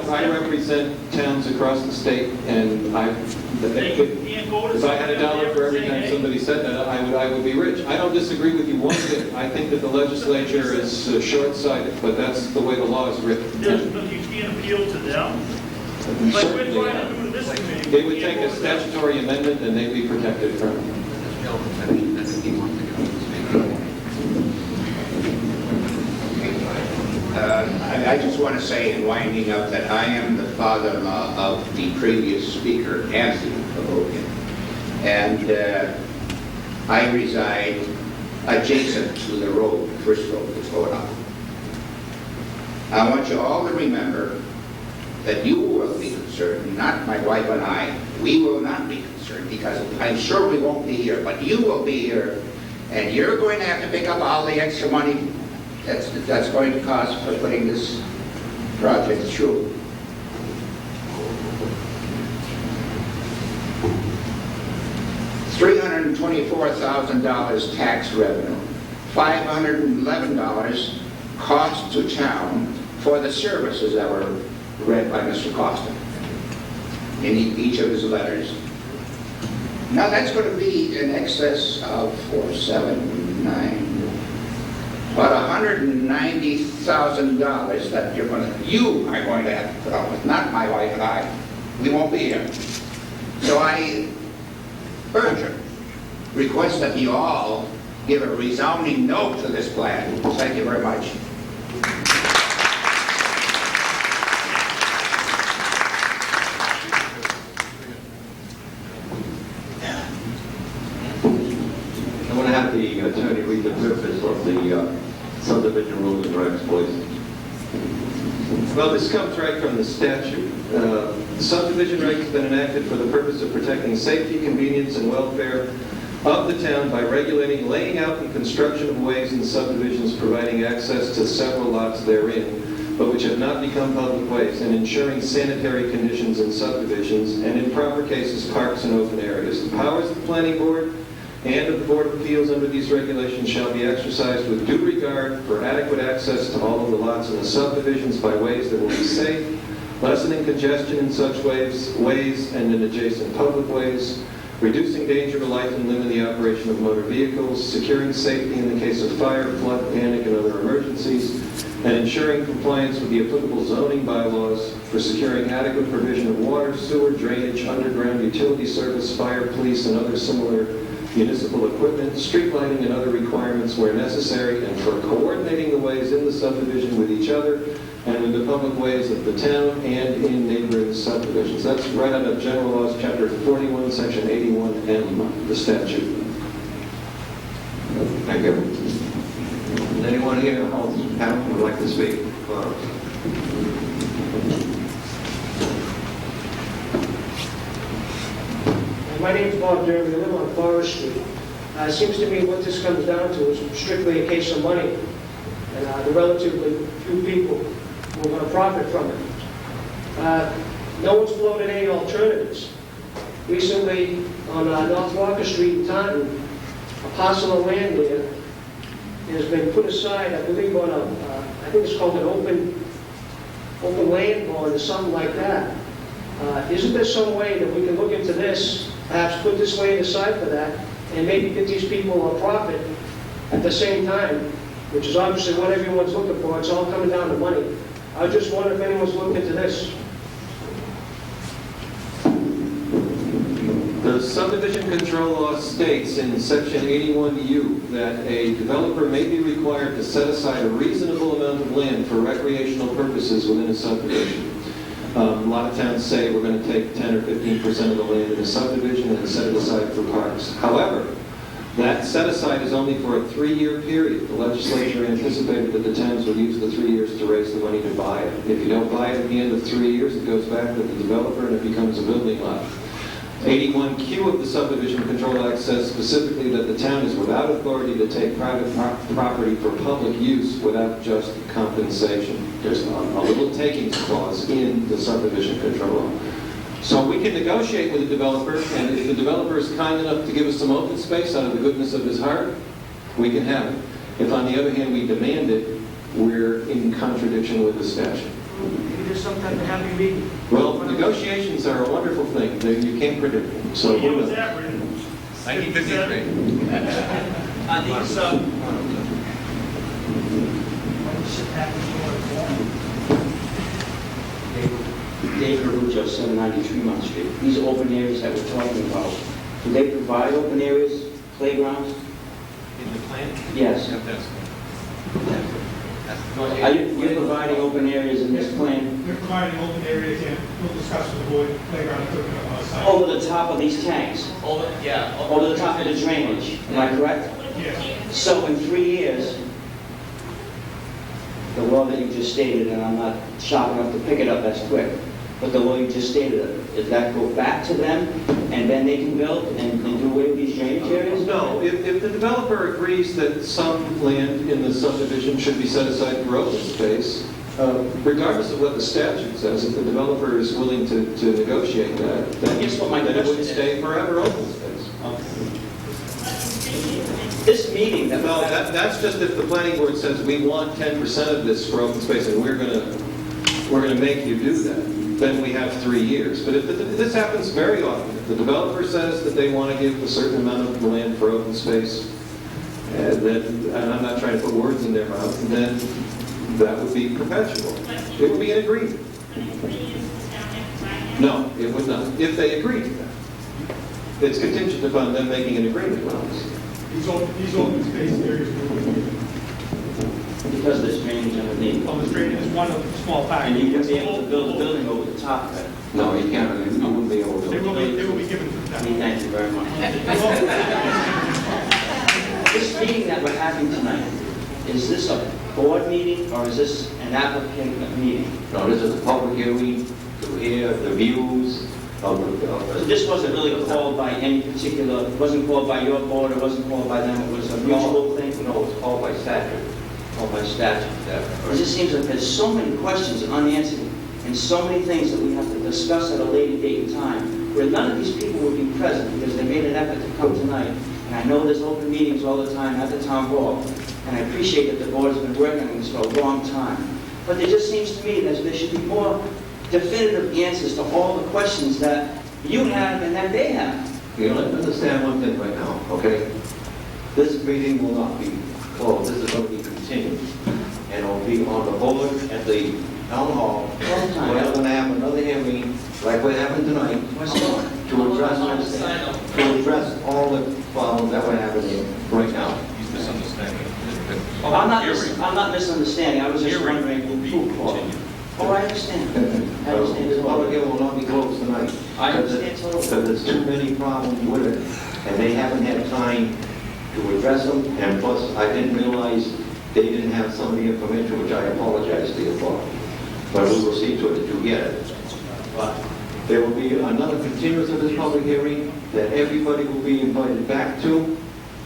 I represent towns across the state, and if I had $1 for every time somebody said that, I would be rich. I don't disagree with you one bit. I think that the legislature is short-sighted, but that's the way the law is written. You can't appeal to them? Like we're trying to do to this committee. It would take a statutory amendment, and they'd be protected from it. I just want to say in winding up that I am the father-in-law of the previous speaker, Anthony Hagopian. And I reside adjacent to the road, the first road that's going on. I want you all to remember that you will be concerned, not my wife and I. We will not be concerned because I'm sure we won't be here, but you will be here, and you're going to have to pick up all the extra money that's going to cost for putting this project through. $324,000 tax revenue, $511 cost to town for the services that were read by Mr. Costin in each of his letters. Now that's going to be in excess of about $190,000 that you are going to have to put up with, not my wife and I. We won't be here. So I urge you, request that you all give a resounding no to this plan. Thank you very much. I'm going to have the attorney read the purpose of the subdivision rules and regs, please. Well, this comes right from the statute. The subdivision regs have been enacted for the purpose of protecting safety, convenience, and welfare of the town by regulating laying out and construction of ways in subdivisions, providing access to several lots therein, but which have not become public ways, and ensuring sanitary conditions in subdivisions, and in proper cases, parks and open areas. The powers of the planning board and of the Board of Appeals under these regulations shall be exercised with due regard for adequate access to all of the lots in the subdivisions by ways that will be safe, lessening congestion in such ways and in adjacent public ways, reducing danger to life and limb in the operation of motor vehicles, securing safety in the case of fire, flood, panic, and other emergencies, and ensuring compliance with the applicable zoning bylaws for securing adequate provision of water, sewer, drainage, underground utility service, fire, police, and other similar municipal equipment, street lighting, and other requirements where necessary, and for coordinating the ways in the subdivision with each other and with the public ways of the town and in neighboring subdivisions. That's right out of General Laws, Chapter 41, Section 81M, the statute. Thank you. Does anyone here on the panel would like to speak? My name's Bob Derby. I live on Forest Street. It seems to me what this comes down to is strictly a case of money. And the relatively few people who are going to profit from it. No one's floated any alternatives. Recently, on North Walker Street in Taunton, a parcel of land there has been put aside, I believe, on a, I think it's called an open land bond or something like that. Isn't there some way that we can look into this, perhaps put this land aside for that, and maybe get these people a profit at the same time, which is obviously what everyone's looking for. It's all coming down to money. I just wonder if anyone's looked into this. The subdivision control law states in section 81U that a developer may be required to set aside a reasonable amount of land for recreational purposes within a subdivision. A lot of towns say we're going to take 10 or 15% of the land in a subdivision and set it aside for parks. However, that set aside is only for a 3-year period. The legislature anticipated that the towns would use the 3 years to raise the money to buy it. If you don't buy it at the end of 3 years, it goes back to the developer and it becomes a building lot. 81Q of the Subdivision Control Act says specifically that the town is without authority to take private property for public use without just compensation. There's a little takings clause in the Subdivision Control Law. So we can negotiate with the developer, and if the developer is kind enough to give us some open space out of the goodness of his heart, we can have it. If on the other hand we demand it, we're in contradiction with the statute. Maybe there's some type of happy medium. Well, negotiations are a wonderful thing. You can't predict them. So What year was that written? 1953. David Arujo, 790 Tremont Street. These open areas that we're talking about, do they provide open areas, playgrounds? In the plan? Yes. Are you providing open areas in this plan? We're providing open areas, and we'll discuss with the board playground equipment on the site. Over the top of these tanks? Over the top of the drainage, am I correct? Yes. So in 3 years, the law that you just stated, and I'm not sharp enough to pick it up as quick, but the law you just stated, does that go back to them, and then they can build and do away with these drainage areas? No, if the developer agrees that some land in the subdivision should be set aside for open space, regardless of what the statute says, if the developer is willing to negotiate that, then it would stay forever open space. This meeting that... No, that's just if the planning board says we want 10% of this for open space and we're going to make you do that. Then we have 3 years. But if this happens very often. If the developer says that they want to give a certain amount of land for open space, and I'm not trying to put words in their mouth, then that would be perpetual. It would be an agreement. No, it would not. If they agree to that. It's contingent upon them making an agreement with us. These open space areas will be given. Because there's drainage underneath. Well, the drainage is one of the small factors. And you wouldn't be able to build a building over the top of it. No, you can't. You wouldn't be able to. They will be given to the town. Thank you very much. This meeting that we're having tonight, is this a board meeting or is this an applicant meeting? No, this is a public hearing to hear the views of the... So this wasn't really called by any particular, it wasn't called by your board, it wasn't called by them, it was a mutual thing? No, it's called by statute. Called by statute. It just seems like there's so many questions unanswered and so many things that we have to discuss at a later date and time where none of these people would be present because they made an effort to come tonight. And I know there's open meetings all the time at the town hall, and I appreciate that the board has been working on this for a long time. But it just seems to me that there should be more definitive answers to all the questions that you have and that they have. You know, understand one thing right now, okay? This meeting will not be closed. This is going to be continued. And it will be on the board at the town hall. We're going to have another hearing, like we're having tonight, to address all the problems that we're having here right now. He's misunderstanding. I'm not misunderstanding. I was just wondering who called. Oh, I understand. I understand. This public hearing will not be closed tonight. I understand totally. Because there's too many problems with it, and they haven't had time to address them, and plus, I didn't realize they didn't have some of the information, which I apologize to you for. But we will see to it that you get it. But there will be another continuance of this public hearing that everybody will be invited back to,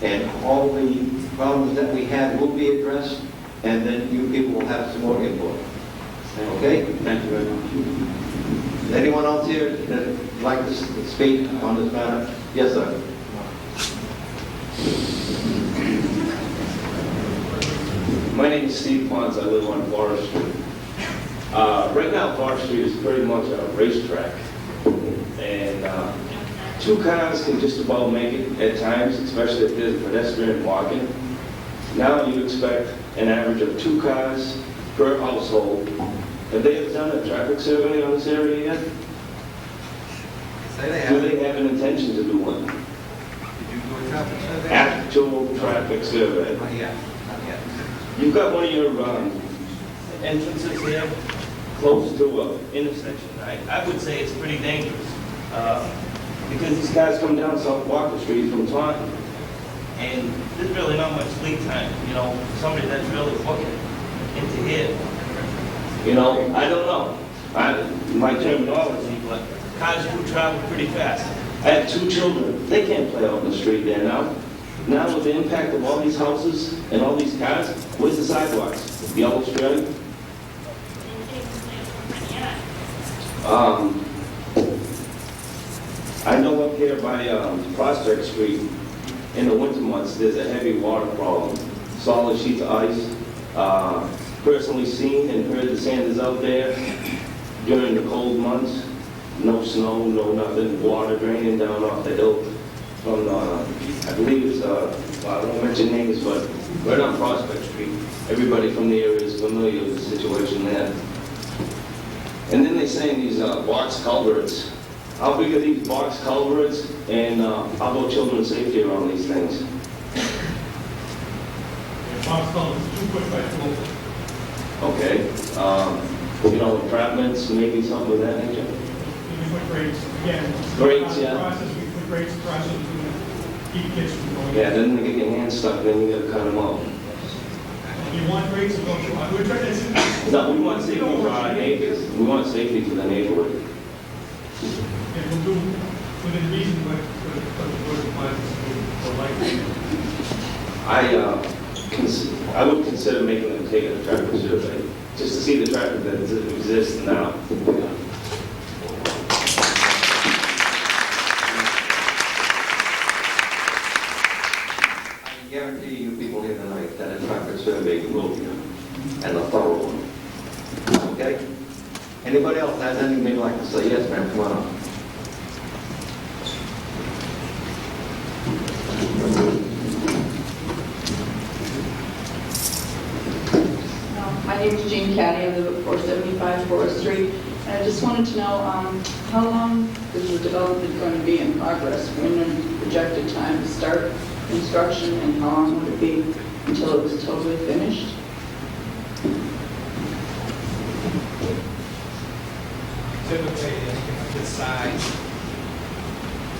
and all the problems that we had will be addressed, and then you people will have some more input. Okay? Thank you very much. Anyone else here that would like to speak on this matter? Yes, sir. My name is Steve Pons. I live on Forest Street. Right now, Forest Street is pretty much a racetrack. And 2 cars can just about make it at times, especially if there's a pedestrian walking. Now you expect an average of 2 cars per household. Have they ever done a traffic survey on this area yet? Say they Do have. they have an intention to do one? Did you do a traffic survey? Actual traffic survey. Not yet, not yet. You've got one of your entrances here close to an intersection. I would say it's pretty dangerous because these guys come down South Walker Street from Taunton, and there's really not much lead time, you know, somebody that's really looking into here. You know, I don't know. My terminology, but cars do travel pretty fast. I have 2 children. They can't play out in the street there now. Now with the impact of all these houses and all these cars, where's the sidewalks? Yellow Australia? I know up here by Prospect Street, in the winter months, there's a heavy water problem. Solid sheets of ice. Personally seen and heard the sanders out there during the cold months. No snow, no nothing, water draining down off the hill from, I believe it's, I won't mention names, but right on Prospect Street. Everybody from the area is familiar with the situation there. And then they say these box culverts. How big are these box culverts, and how about children's safety around these things? Box culverts, 2.5 Okay. You know, entrapments, maybe something of that nature? We put grates, again. Grates, yeah. Process, we put grates across it to keep kids from going. Yeah, then they get your hands stuck, then you gotta cut them out. You want grates to go through, we're trying to... No, we want safety for our neighbors. We want safety for the neighborhood. Yeah, we'll do within reason, but the board requires us to I would consider making them take a traffic survey, just to see the traffic that exists now. I guarantee you people here tonight that a traffic survey will be done, and a thorough one. Okay? Anybody else has anything they'd like to say? Yes, ma'am, come on up. My name is Jean Caddy. I live at 475 Forest Street. And I just wanted to know how long is the development going to be in progress? When the projected time to start construction, and how long would it be until it was totally finished? Typically, anything of this size,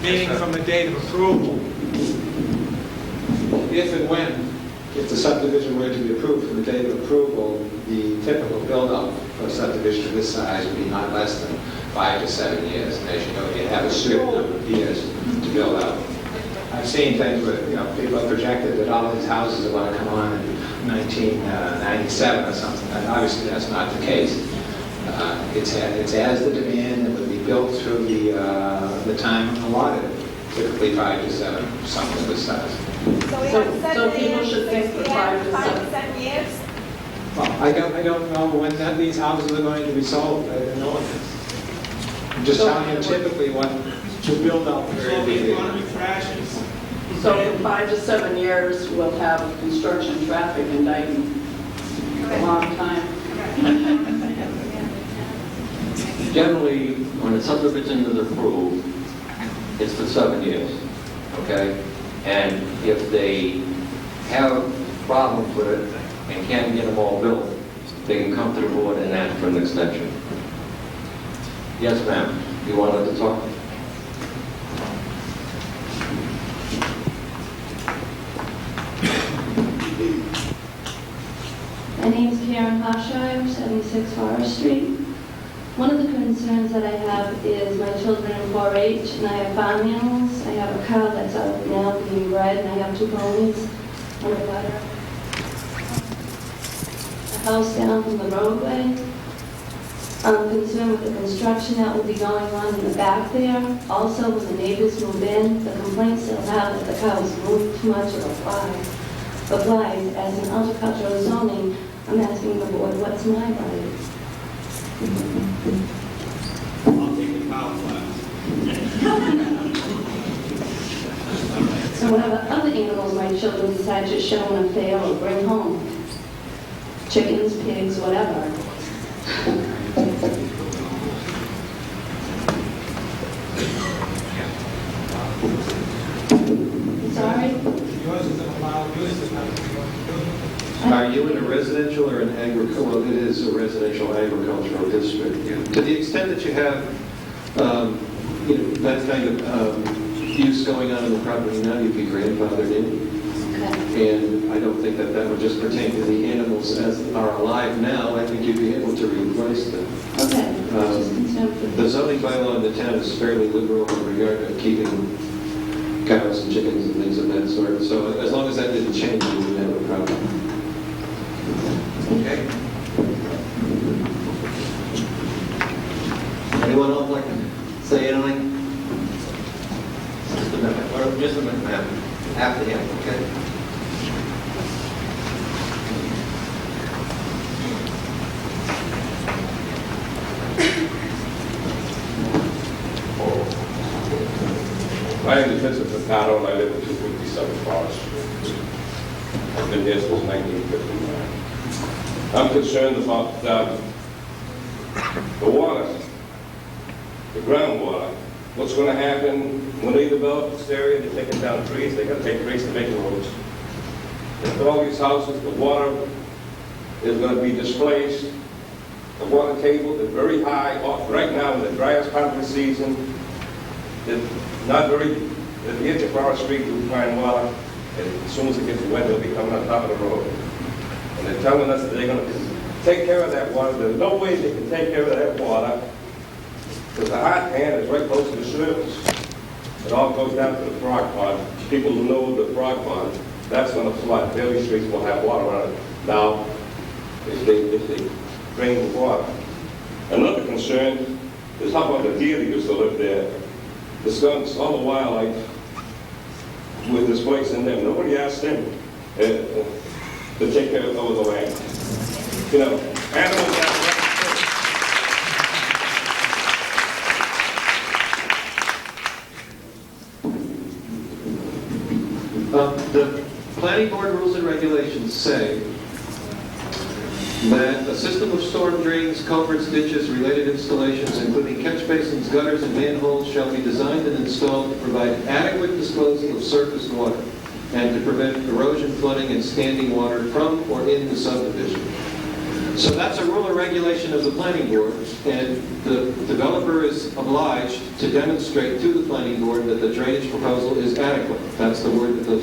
meaning from the date of approval, if and when, if the subdivision were to be approved from the date of approval, the typical build-up for a subdivision of this size would be not less than 5 to 7 years. And as you know, you have a certain number of years to build out. I've seen things where, you know, people have projected that all these houses are going to come on in 1997 or something, and obviously that's not the case. It's as the demand, and would be built through the time allotted, typically 5 to 7, something of this size. So people should think for 5 to 7 years? Well, I don't know when these houses are going to be sold. I don't know. I'm just telling you typically what to build out the very beginning. So in 5 to 7 years, we'll have construction traffic in Dayton. A long time. Generally, when a subdivision is approved, it's for 7 years, okay? And if they have problems with it and can't get them all built, they can come to the board and ask for an extension. Yes, ma'am. You wanted to talk? My name is Karen Hoshire, 76 Forest Street. One of the concerns that I have is my children in 4-H, and I have farm animals. I have a cow that's out now being bred, and I have 2 ponies and a butter. A house down from the roadway. I'm concerned with the construction that will be going on in the back there. Also, when the neighbors move in, the complaints they'll have that the cows move too much or fly. applies as an agricultural zoning, I'm asking the board, what's my right? I'll take the power class. So whatever other animals my children decide to show on a fair or bring home, chickens, pigs, whatever. Sorry? Yours isn't allowed, yours is not. Are you in a residential or an agricultural? Well, it is a residential agricultural district. To the extent that you have that kind of use going on in the property now, you'd be grandfathered in. And I don't think that that would just pertain to the animals as are alive now. I think you'd be able to replace them. Okay. The zoning bylaw in the town is fairly liberal in regard to keeping cows and chickens and things of that sort. So as long as that didn't change, you wouldn't have a problem. Okay. Anyone else like to say anything? Just a minute, ma'am. After him, okay? My name is Vincent Furtado, and I live at 257 Forest Street. I've been here since 1959. I'm concerned about the water, the groundwater. What's going to happen when they develop this area? They're taking down trees. They're going to take trees to make roads. And for all these houses, the water is going to be displaced. The water table is very high. Right now, in the driest part of the season, it's not very. If you hit the Forest Street, you'll find water. And as soon as it gets wet, it'll be coming on top of the road. And they're telling us that they're going to take care of that water. There's no way they can take care of that water because the hot pan is right close to the surface. It all goes down to the frog pond. People who know the frog pond, that's going to flood. Daily streets will have water on it now if they drain the water. Another concern is how about the deer that used to live there? The skunks, all the wildlife with displacing them. Nobody asked them to take care of the land. You know, animals have The planning board rules and regulations say that a system of storm drains, culverts, ditches, related installations, including catch basins, gutters, and manholes, shall be designed and installed to provide adequate disposal of surface water and to prevent erosion, flooding, and standing water from or in the subdivision. So that's a rule or regulation of the planning board, and the developer is obliged to demonstrate to the planning board that the drainage proposal is adequate. That's the word that the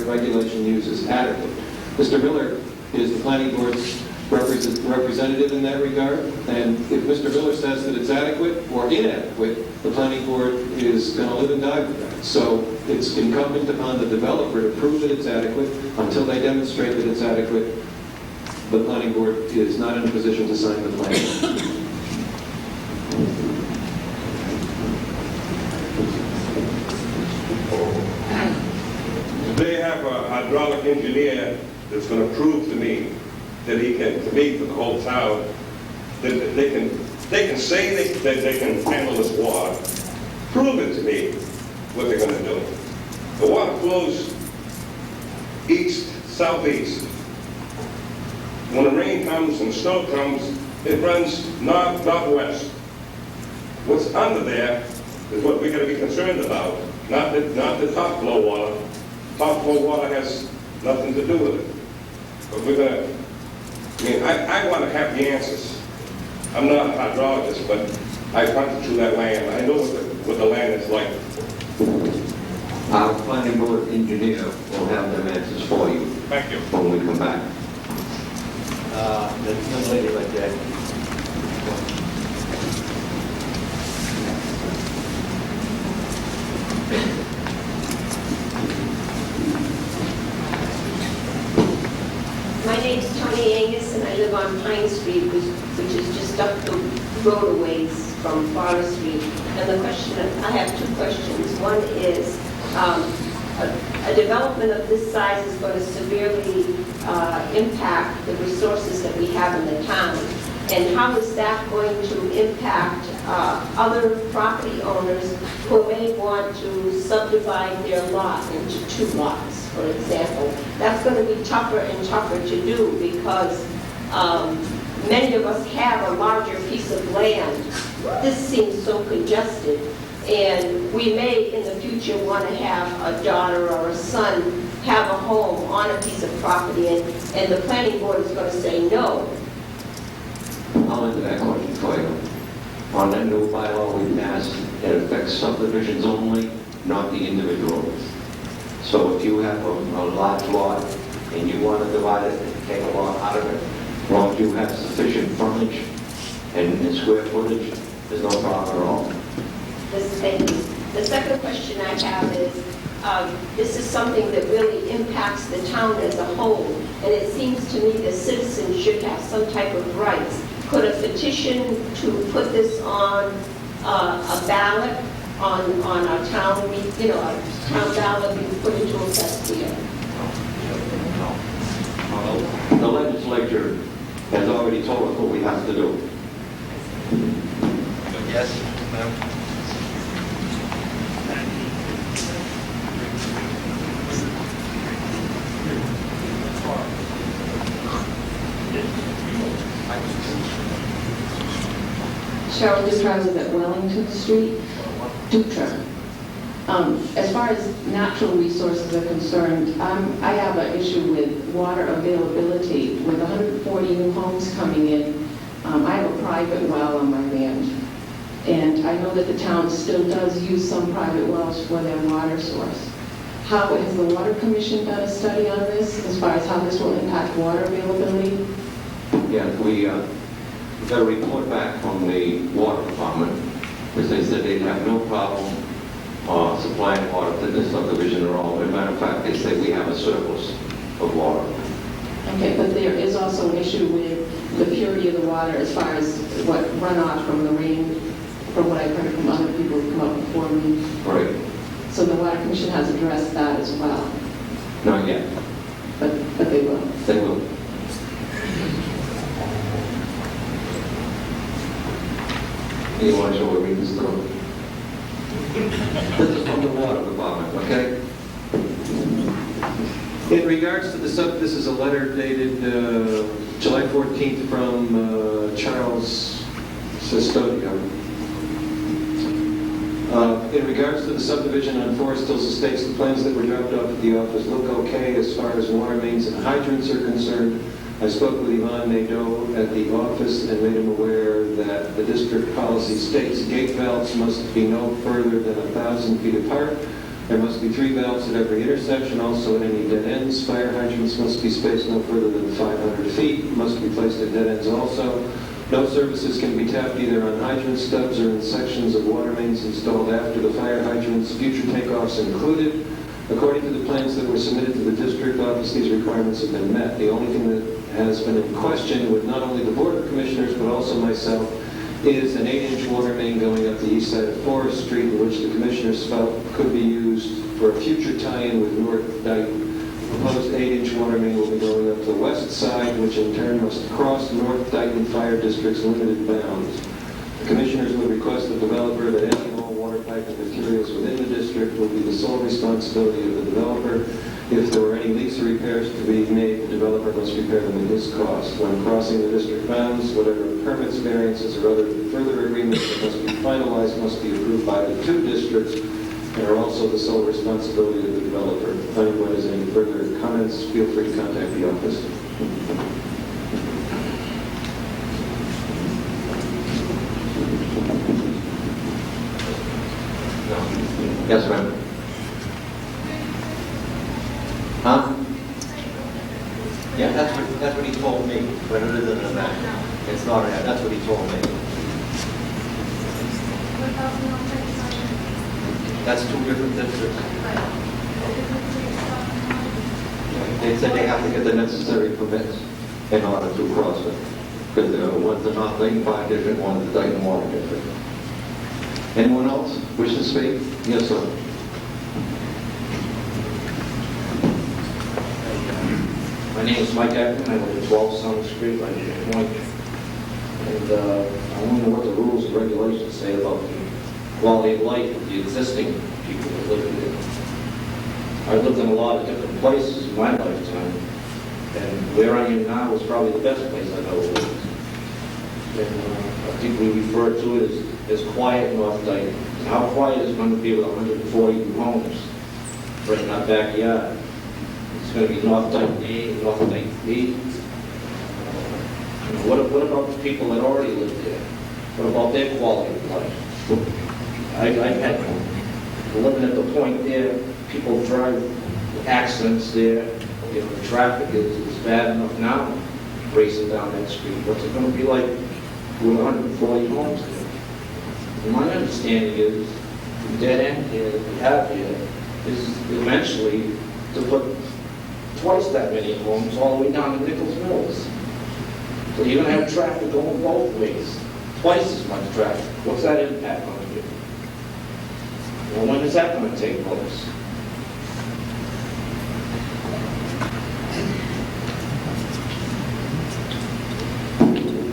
regulation uses, adequate. Mr. Miller is the planning board's representative in that regard, and if Mr. Miller says that it's adequate or inadequate, the planning board is going to live and die with that. So it's incumbent upon the developer to prove that it's adequate. Until they demonstrate that it's adequate, the planning board is not in a position to sign the plan. They have a hydraulic engineer that's going to prove to me that he can, to me, for the whole town, that they can say that they can handle this water. Prove it to me what they're going to do. The water flows east, southeast. When the rain comes and the snow comes, it runs north, northwest. What's under there is what we're going to be concerned about, not the top flow water. Top flow water has nothing to do with it. But we're going to, I want to have the answers. I'm not a hydrologist, but I've hunted through that land. I know what the land is like. Our planning board engineer will have them answers for you. Thank you. When we come back. The young lady right there. My name's Tony Angus, and I live on Pine Street, which is just up the road a ways from Forest Street. And the question, I have two questions. One is, a development of this size is going to severely impact the resources that we have in the town. And how is that going to impact other property owners who may want to subdivide their lot into 2 lots, for example? That's going to be tougher and tougher to do because many of us have a larger piece of land. This seems so congested, and we may in the future want to have a daughter or a son have a home on a piece of property, and the planning board is going to say no. I'll answer that question for you. On that new bylaw we passed, it affects subdivisions only, not the individuals. So if you have a large lot and you want to divide it and take a lot out of it, as long as you have sufficient frontage and square footage, there's no problem at all. The second question I have is, this is something that really impacts the town as a whole, and it seems to me the citizens should have some type of rights. Could a petition to put this on a ballot, on our town, a town ballot be put into effect here? The legislature has already told us what we have to do. Yes, ma'am. Cheryl Dutra at Wellington Street. Dutra. As far as natural resources are concerned, I have an issue with water availability. With 140 new homes coming in, I have a private well on my land. And I know that the town still does use some private wells for their water source. How has the Water Commission done a study on this as far as how this will impact water availability? Yeah, we got a report back from the water department, which they said they'd have no problem supplying water to this subdivision at all. As a matter of fact, they say we have a surplus of water. Okay, but there is also an issue with the purity of the water as far as what runoff from the rain, from what I've heard from other people who've come up before me. Right. So the Water Commission has addressed that as well. Not yet. But they will. They will. You want to show what read this through? This is from the water department, okay? In regards to this is a letter dated July 14th from Charles Sestodio. In regards to the subdivision on Forest Hills Estates, the plans that were dropped off at the office look okay as far as water mains and hydrants are concerned. I spoke with Yvonne Nadeau at the office and made him aware that the district policy states gate valves must be no further than 1,000 feet apart. There must be 3 valves at every intersection, also at any dead ends. Fire hydrants must be spaced no further than 500 feet, must be placed at dead ends also. No services can be tapped either on hydrant stubs or in sections of water mains installed after the fire hydrants, future takeoffs included. According to the plans that were submitted to the district office, these requirements have been met. The only thing that has been in question with not only the Board of Commissioners but also myself is an 8-inch water main going up the east side of Forest Street, which the Commissioners felt could be used for a future tie-in with North Dayton. The proposed 8-inch water main will be going up the west side, which in turn must cross North Dayton Fire District's limited bounds. The Commissioners would request the developer that any and all water pipe and materials within the district will be the sole responsibility of the developer. If there were any leaks or repairs to be made, the developer must repair them at his cost. When crossing the district bounds, whatever permits, variances, or other further agreements that must be finalized must be approved by the 2 districts and are also the sole responsibility of the developer. If anyone has any further comments, feel free to contact the office. Yes, ma'am. Huh? Yeah, that's what he told me, but it isn't an act. It's not an act. That's what he told me. That's 2 different districts. They said they have to get the necessary permits in order to cross it. Because one's the North Dayton Fire District, one's the Dayton Water District. Anyone else wish to speak? Yes, sir. My name is Mike Ekman, I live at 12 Summer Street, right near Point. And I want to know what the rules and regulations say about the quality of life of the existing people that live in there. I've lived in a lot of different places in my lifetime, and where I am now is probably the best place I've ever lived. And I think we refer to it as quiet North Dayton. And how quiet is it going to be with 140 homes right in our backyard? It's going to be North Dayton A, North Dayton B. What about the people that already live there? What about their quality of life? I've had, living at the Point there, people drive accidents there. You know, the traffic is bad enough now, racing down that street. What's it going to be like with 140 homes there? And my understanding is the dead end here that we have here is eventually to put twice that many homes all the way down to Nichols Mills. So you're going to have traffic going both ways, twice as much traffic. What's that impact going to be? Well, when is that going to take place?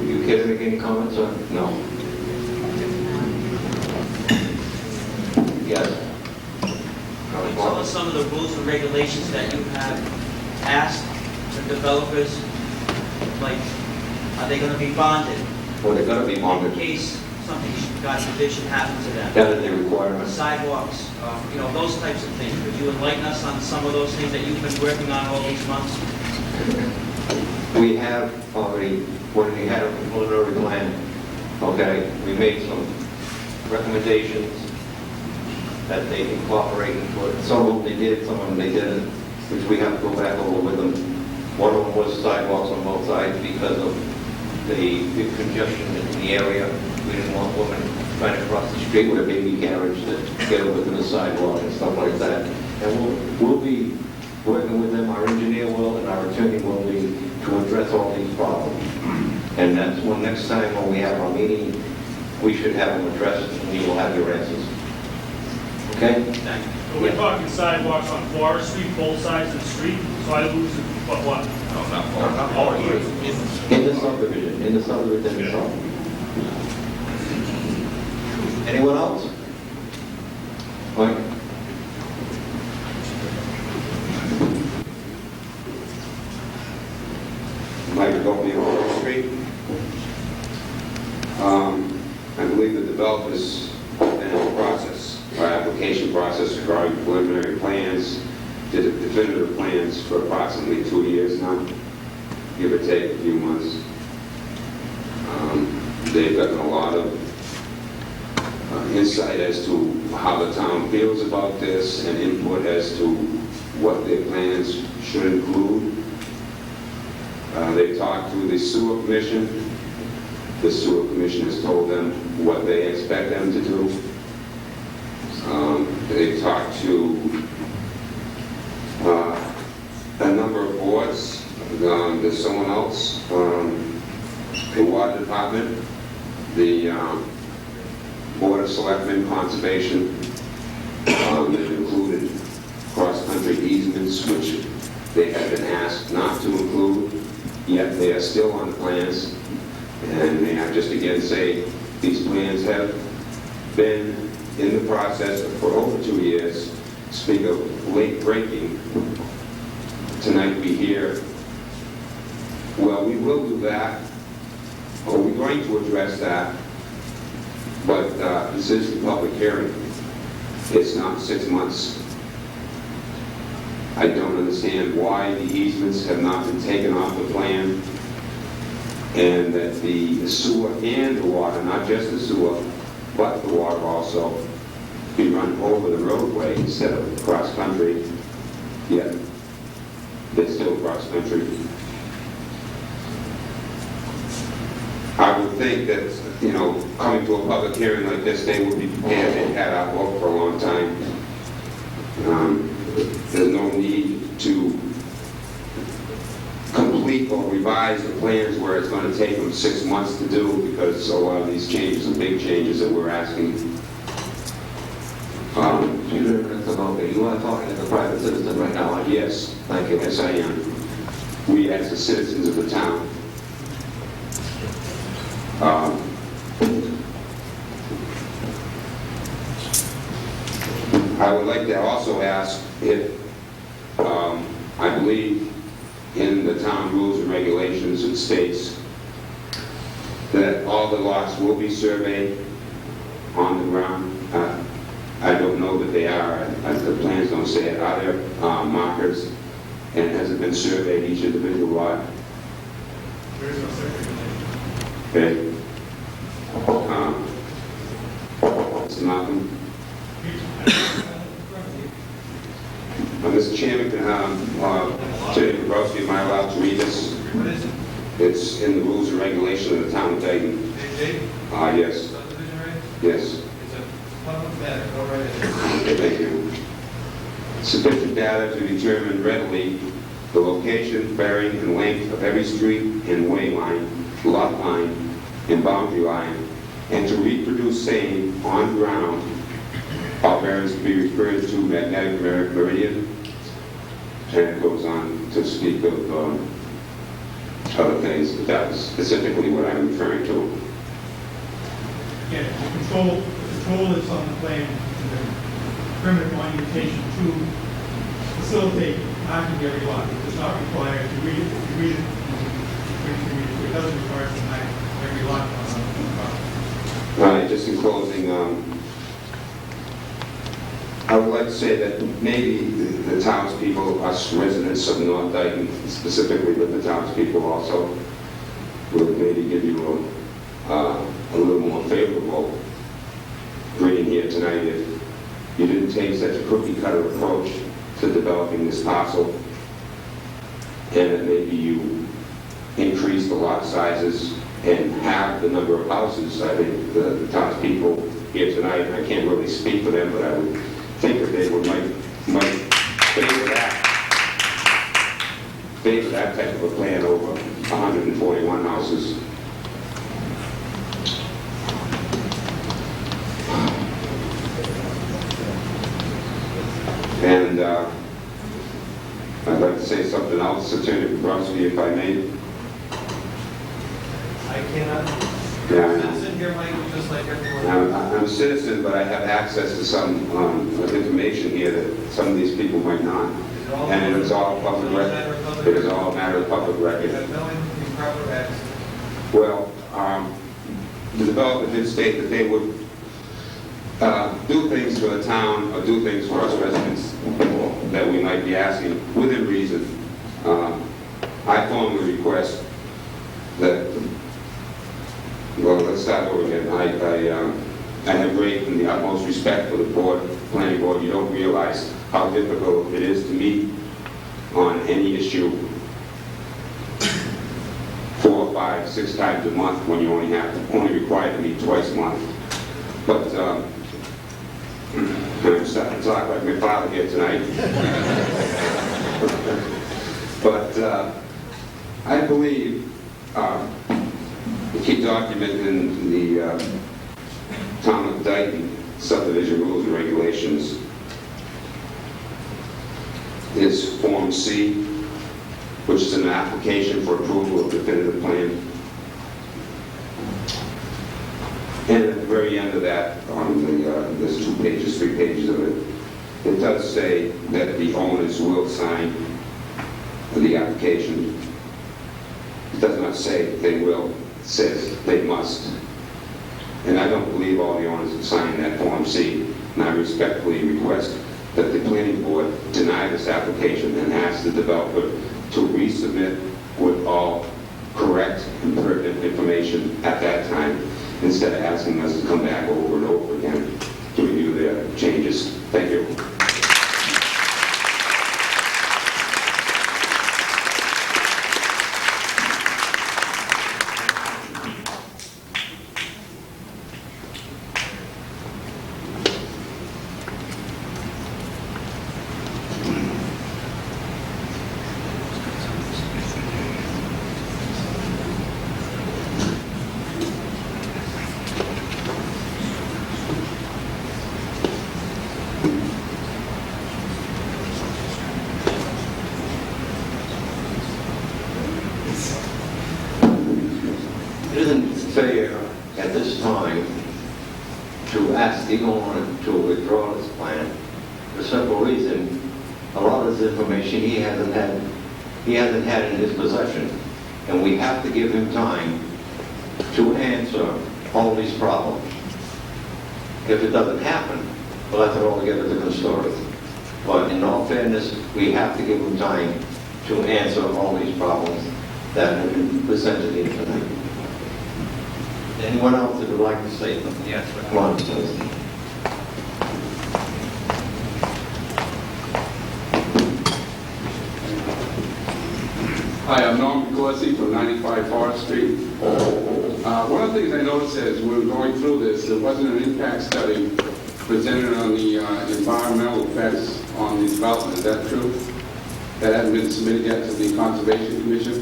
You care to make any comments on? No. Yes. Can you tell us some of the rules and regulations that you have asked the developers, like, are they going to be bonded? Well, they're going to be bonded. In case something, God forbid, should happen to them. That is the requirement. Sidewalks, you know, those types of things. Could you enlighten us on some of those things that you've been working on all these months? We have already, when we had a preliminary plan, okay, we made some recommendations that they incorporate into it. Some of them they did, some of them they didn't, which we have to go back over with them. One of them was sidewalks on both sides because of the big congestion in the area. We didn't want women trying to cross the street with a baby carriage to get over to the sidewalk and stuff like that. And we'll be working with them, our engineer will, and our attorney will be, to address all these problems. And that's when next time when we have our meeting, we should have them addressed and we will have your answers. Okay? Thank you. So we're talking sidewalks on Forest Street, both sides of the street, so I lose it, but what? No, not Forest Street. In the subdivision itself. Anyone else? Mike? Mike Gopi on Wall Street. I believe the developers have been in the process, our application process regarding preliminary plans, definitive plans for approximately 2 years now, give or take a few months. They've gotten a lot of insight as to how the town feels about this and input as to what their plans should include. They talked to the sewer commission. The sewer commission has told them what they expect them to do. They talked to a number of boards. There's someone else, the water department, the Board of Selectmen, Conservation. They've included cross-country easements, which they have been asked not to include, yet they are still on the plans. And may I just again say, these plans have been in the process for over 2 years. Speak of late breaking, tonight we hear, well, we will do that, or we're going to address that, but this is the public hearing. It's not 6 months. I don't understand why the easements have not been taken off the plan, and that the sewer and the water, not just the sewer, but the water also, be run over the roadway instead of cross-country, yet they're still cross-country. I would think that, you know, coming to a public hearing like this, they would be prepared. They've had our work for a long time. There's no need to complete or revise the plans where it's going to take them 6 months to do, because a lot of these changes are big changes that we're asking. Peter, you are talking as a private citizen right now. Yes. Thank you. Yes, I am. we as the citizens of the town. I would like to also ask if, I believe in the town rules and regulations, it states that all the lots will be surveyed on the ground. I don't know that they are, the plans don't say it. Are there markers, and has it been surveyed, each individual lot? There is no survey. Okay. Mr. Malcolm? Mr. Chairman, Attorney Bobrowski, am I allowed to read this? What is it? It's in the rules and regulations of the town of Dayton. Yes. Yes. It's a public matter. Go right ahead. Okay, thank you. Sufficient data to determine readily the location, bearing, and length of every street and way line, lot line, and boundary line, and to reproduce same on ground. All bearings to be referred to magnetic meridian, and it goes on to speak of other things, but that was specifically what I'm referring to. Yeah, the control is on the plan, and the permanent monumentation to facilitate marking every lot. It does not require, if you read it, it doesn't require to mark every lot on the property. Just in closing, I would like to say that maybe the townspeople, us residents of North Dayton, specifically with the townspeople also, would maybe give you a little more favorable reading here tonight if you didn't take such a cookie-cutter approach to developing this parcel, and that maybe you increase the lot sizes and halve the number of houses. I think the townspeople here tonight, I can't really speak for them, but I would think that they might favor that type of a plan over 141 houses. And I'd like to say something else, Attorney Bobrowski, if I may. I cannot. Yeah, I know. Citizen here, Mike, just like everyone. I'm a citizen, but I have access to some information here that some of these people might not. And it is all public record. It is all a matter of public record. Well, the developer did state that they would do things for the town or do things for us residents that we might be asking within reason. I formally request that. Well, let's start over again. I have great and the utmost respect for the board, planning board. You don't realize how difficult it is to meet on any issue 4, 5, 6 times a month when you only required to meet twice a month. But I'm starting to talk like my father here tonight. But I believe the key document in the Town of Dayton subdivision rules and regulations is Form C, which is an application for approval of definitive plan. And at the very end of that, on there's 2 pages, 3 pages of it, it does say that the owners will sign the application. It does not say they will. It says they must. And I don't believe all the owners have signed that Form C, and I respectfully request that the planning board deny this application and ask the developer to resubmit with all correct and pertinent information at that time, instead of asking us to come back over and over again to review their changes. Thank you. isn't fair at this time to ask the owner to withdraw this plan. For simple reason, a lot of this information he hasn't had in his possession. And we have to give him time to answer all these problems. If it doesn't happen, we'll have to all together a different story. But in all fairness, we have to give him time to answer all these problems that have been presented here tonight. Anyone else that would like to say something? Yes. Come on, please. Hi, I'm Norm Corsi from 95 Forest Street. One of the things I noticed as we were going through this, there wasn't an impact study presented on the environmental effects on the development. Is that true? That hasn't been submitted yet to the Conservation Commission?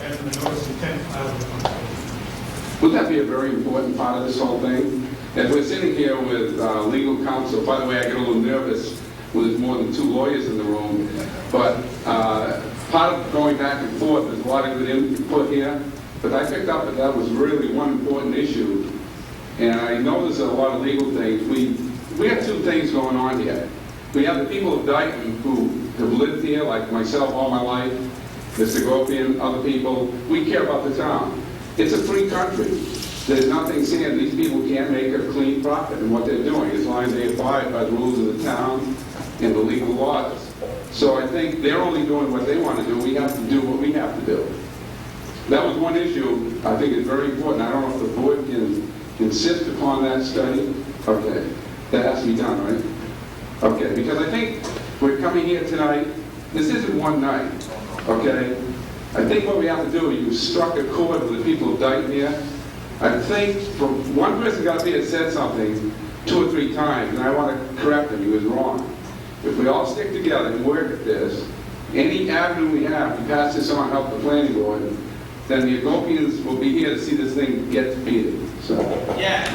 And the notice of intent filed with the conservation. Would that be a very important part of this whole thing? As we're sitting here with legal counsel, by the way, I get a little nervous when there's more than 2 lawyers in the room, but part of going back and forth, there's a lot of good input here, but I picked up that was really one important issue, and I know there's a lot of legal things. We have 2 things going on here. We have the people of Dayton who have lived here, like myself all my life, Mr. Gopian, other people. We care about the town. It's a free country. There's nothing saying these people can't make a clean profit in what they're doing, as long as they abide by the rules of the town and the legal laws. So I think they're only doing what they want to do. We have to do what we have to do. That was one issue I think is very important. I don't know if the board can insist upon that study. Okay, that has to be done, right? Okay, because I think we're coming here tonight, this isn't one night, okay? I think what we have to do, you struck a chord with the people of Dayton here. I think from one person got up here and said something 2 or 3 times, and I want to correct him, he was wrong. If we all stick together and work at this, any avenue we have to pass this on, help the planning board, then the Agopians will be here to see this thing get defeated. So. Yeah.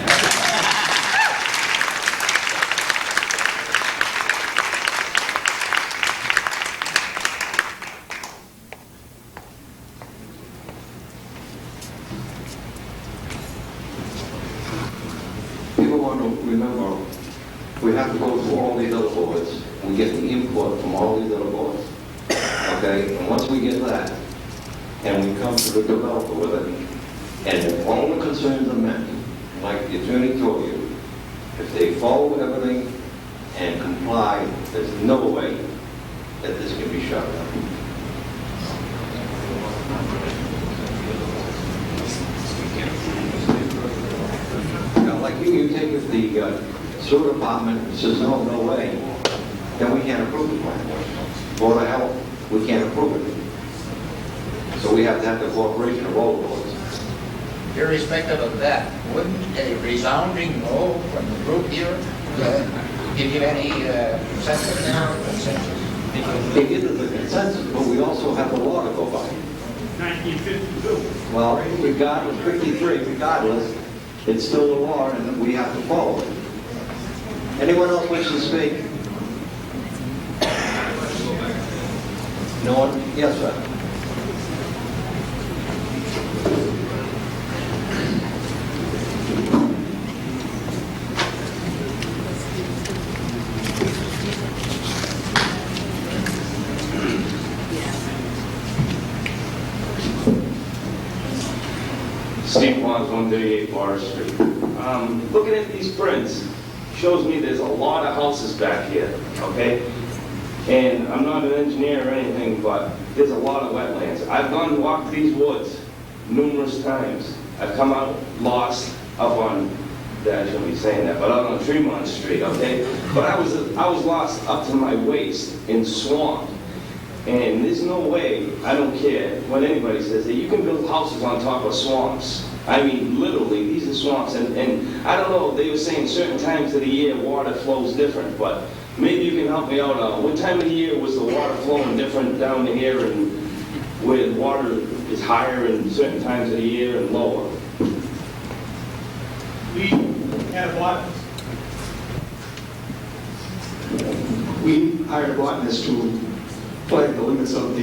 People want to remember, we have to go through all these other boards and get the input from all these other boards. Okay? And once we get that, and we come to the developer with it, and if all the concerns are met, like the attorney told you, if they follow everything and comply, there's no way that this can be shut down. Like you take it, the sewer department says, no way, then we can't approve the plan. Board of Health, we can't approve it. So we have to have the cooperation of all boards. Irrespective of that, wouldn't a resounding no from the group here give you any consensus now? It gives us a consensus, but we also have the law to go by. 1952. Well, regardless, 53, regardless, it's still the law and we have to follow it. Anyone else wish to speak? No one? Yes, sir. Steve Wands, 138 Forest Street. Looking at these prints shows me there's a lot of houses back here, okay? And I'm not an engineer or anything, but there's a lot of wetlands. I've gone to walk these woods numerous times. I've come out lost up on, I shouldn't be saying that, but out on Tremont Street, okay? But I was lost up to my waist in swamp. And there's no way, I don't care what anybody says, that you can build houses on top of swamps. I mean, literally, these are swamps. And I don't know, they were saying certain times of the year water flows different, but maybe you can help me out on what time of the year was the water flowing different down here and where the water is higher in certain times of the year and lower? We had a botanist. We hired a botanist to flag the limits of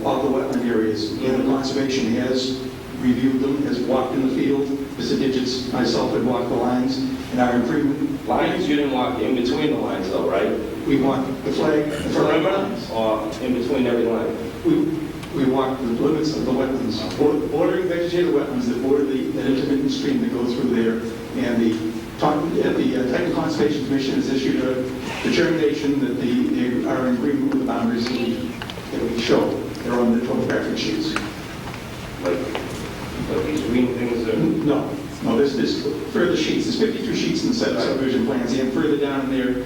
all the wetland areas, and the conservation has reviewed them, has walked in the field. Mr. Digits, myself, had walked the lines, and our improvement. Lines, you didn't walk in between the lines though, right? We walked the flag lines. Or in between every line? We walked the limits of the wetlands, bordering vegetated wetlands that border that intermittent stream that goes through there. And the Titan Conservation Commission has issued a determination that they are in agreement with the boundaries that we show. They're on the topographic sheets. Like these green things are... No, there's further sheets. There's 52 sheets in the set of subdivision plans, and further down in there,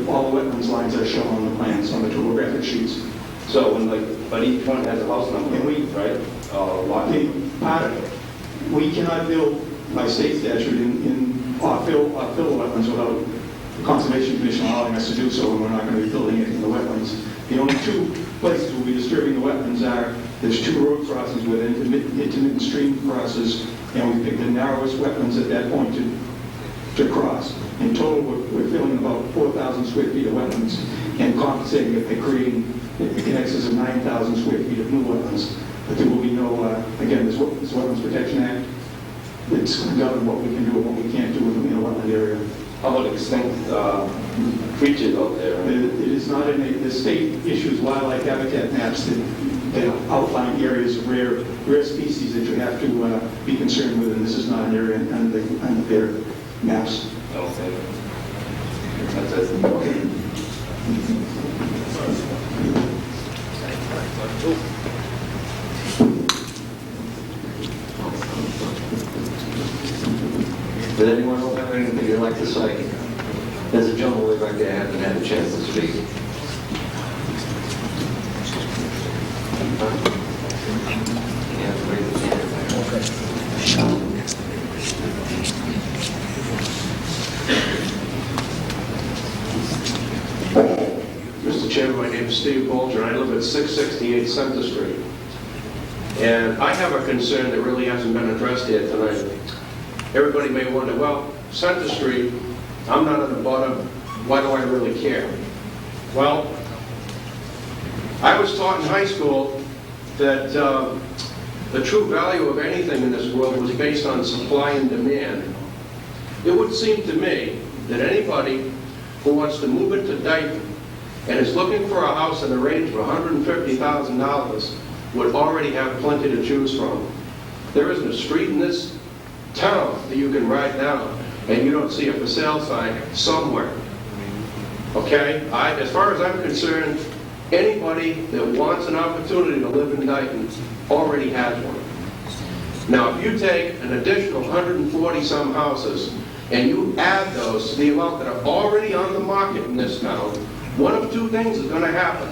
all the wetlands lines are shown on the plans, on the topographic sheets. So but each one has a house number, right? Part of it. We cannot build by state statute fill the wetlands without the Conservation Commission allowing us to do so, and we're not going to be building it in the wetlands. The only two places we'll be disturbing the wetlands there's two road crossings where the intermittent stream crosses, and we picked the narrowest wetlands at that point to cross. In total, we're filling about 4,000 square feet of wetlands and compensating it by creating in excess of 9,000 square feet of new wetlands. But there will be no, again, this Wetlands Protection Act, it's going to govern what we can do and what we can't do in a wetland area. How about extinct creatures out there? It is not in the state issues wildlife habitat maps that outline areas of rare species that you have to be concerned with, and this is not an area under their maps. Okay. That's it. Okay. Does anyone else have anything you'd like to say? There's a gentleman way back there who hasn't had a chance to speak. Mr. Chairman, my name is Steve Bolger, and I live at 668 Center Street. And I have a concern that really hasn't been addressed here tonight. Everybody may wonder, well, Center Street, I'm not on the bottom, why do I really care? Well, I was taught in high school that the true value of anything in this world was based on supply and demand. It would seem to me that anybody who wants to move into Dayton and is looking for a house in the range of $150,000 would already have plenty to choose from. There isn't a street in this town that you can ride down and you don't see a for sale sign somewhere. Okay? As far as I'm concerned, anybody that wants an opportunity to live in Dayton already has one. Now, if you take an additional 140 some houses and you add those to the amount that are already on the market in this town, one of two things is going to happen.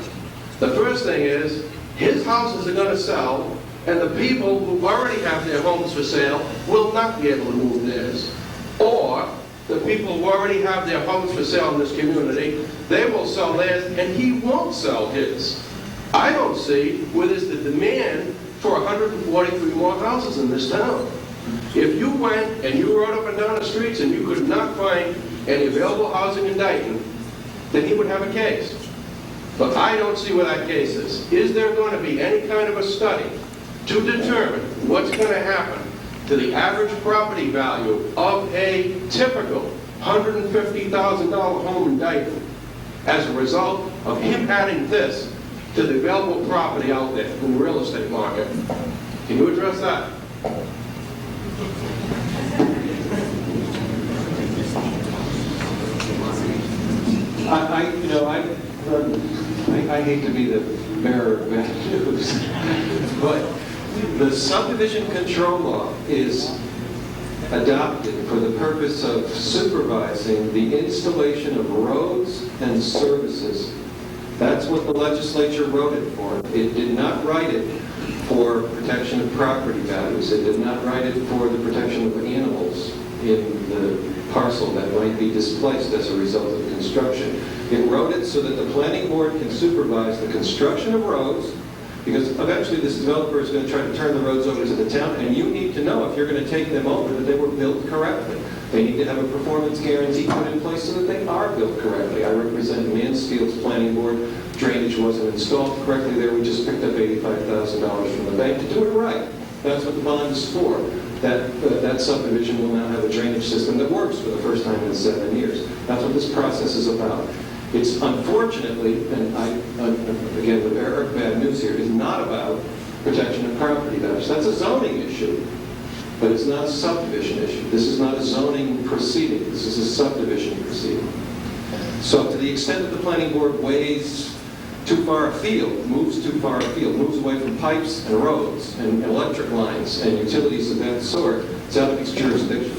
The first thing is, his houses are going to sell, and the people who already have their homes for sale will not be able to move theirs. Or, the people who already have their homes for sale in this community, they will sell theirs, and he won't sell his. I don't see where there's the demand for 143 more houses in this town. If you went and you rode up and down the streets and you could not find any available housing in Dayton, then he would have a case. But I don't see where that case is. Is there going to be any kind of a study to determine what's going to happen to the average property value of a typical $150,000 home in Dayton as a result of him adding this to the available property out there in the real estate market? Can you address that? I hate to be the bearer of bad news, but the subdivision control law is adopted for the purpose of supervising the installation of roads and services. That's what the legislature wrote it for. It did not write it for protection of property values. It did not write it for the protection of animals in the parcel that might be displaced as a result of construction. It wrote it so that the planning board can supervise the construction of roads, because eventually this developer is going to try to turn the roads over to the town, and you need to know, if you're going to take them over, that they were built correctly. They need to have a performance guarantee put in place so that they are built correctly. I represent Mansfield's planning board. Drainage wasn't installed correctly there. We just picked up $85,000 from the bank to do it right. That's what the bond is for. That subdivision will now have a drainage system that works for the first time in 7 years. That's what this process is about. It's unfortunately, and again, the bearer of bad news here, is not about protection of property values. That's a zoning issue, but it's not a subdivision issue. This is not a zoning proceeding. This is a subdivision proceeding. So to the extent that the planning board weighs too far afield, moves too far afield, moves away from pipes and roads and electric lines and utilities of that sort, it's out of its jurisdiction.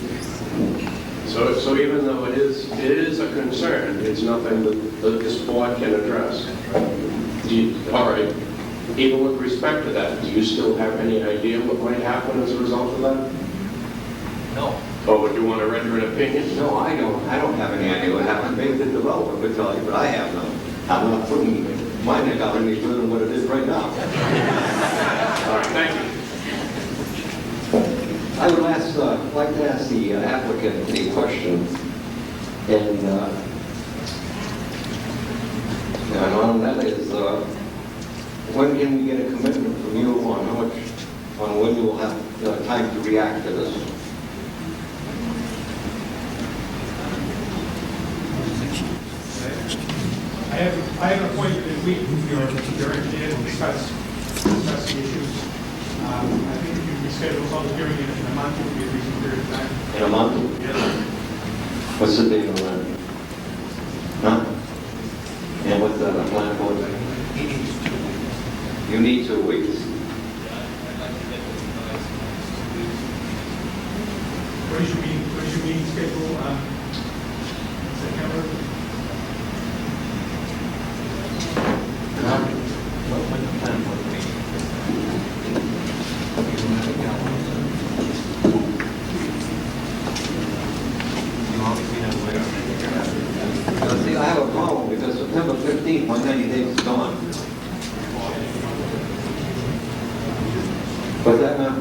So even though it is a concern, it's nothing that this board can address. All right, even with respect to that, do you still have any idea what might happen as a result of that? No. Or would you want to render an opinion? No, I don't have any idea what happened. Maybe the developer could tell you, but I have none. I'm not putting my neck out any further than what it is right now. All right, thank you. I would like to ask the applicant a question, and that is, when can we get a commitment from you on when you will have time to react to this? I have an appointment this week with your engineer to discuss the issues. I think if you reschedule a public hearing in a month, it would be a reasonable period of time. In a month? Yes. What's the date on that? Huh? And what's the plan for it? You need 2 weeks. What is your meeting schedule? September? See, I have a problem because September 15th, my 90 days is gone. What's that now?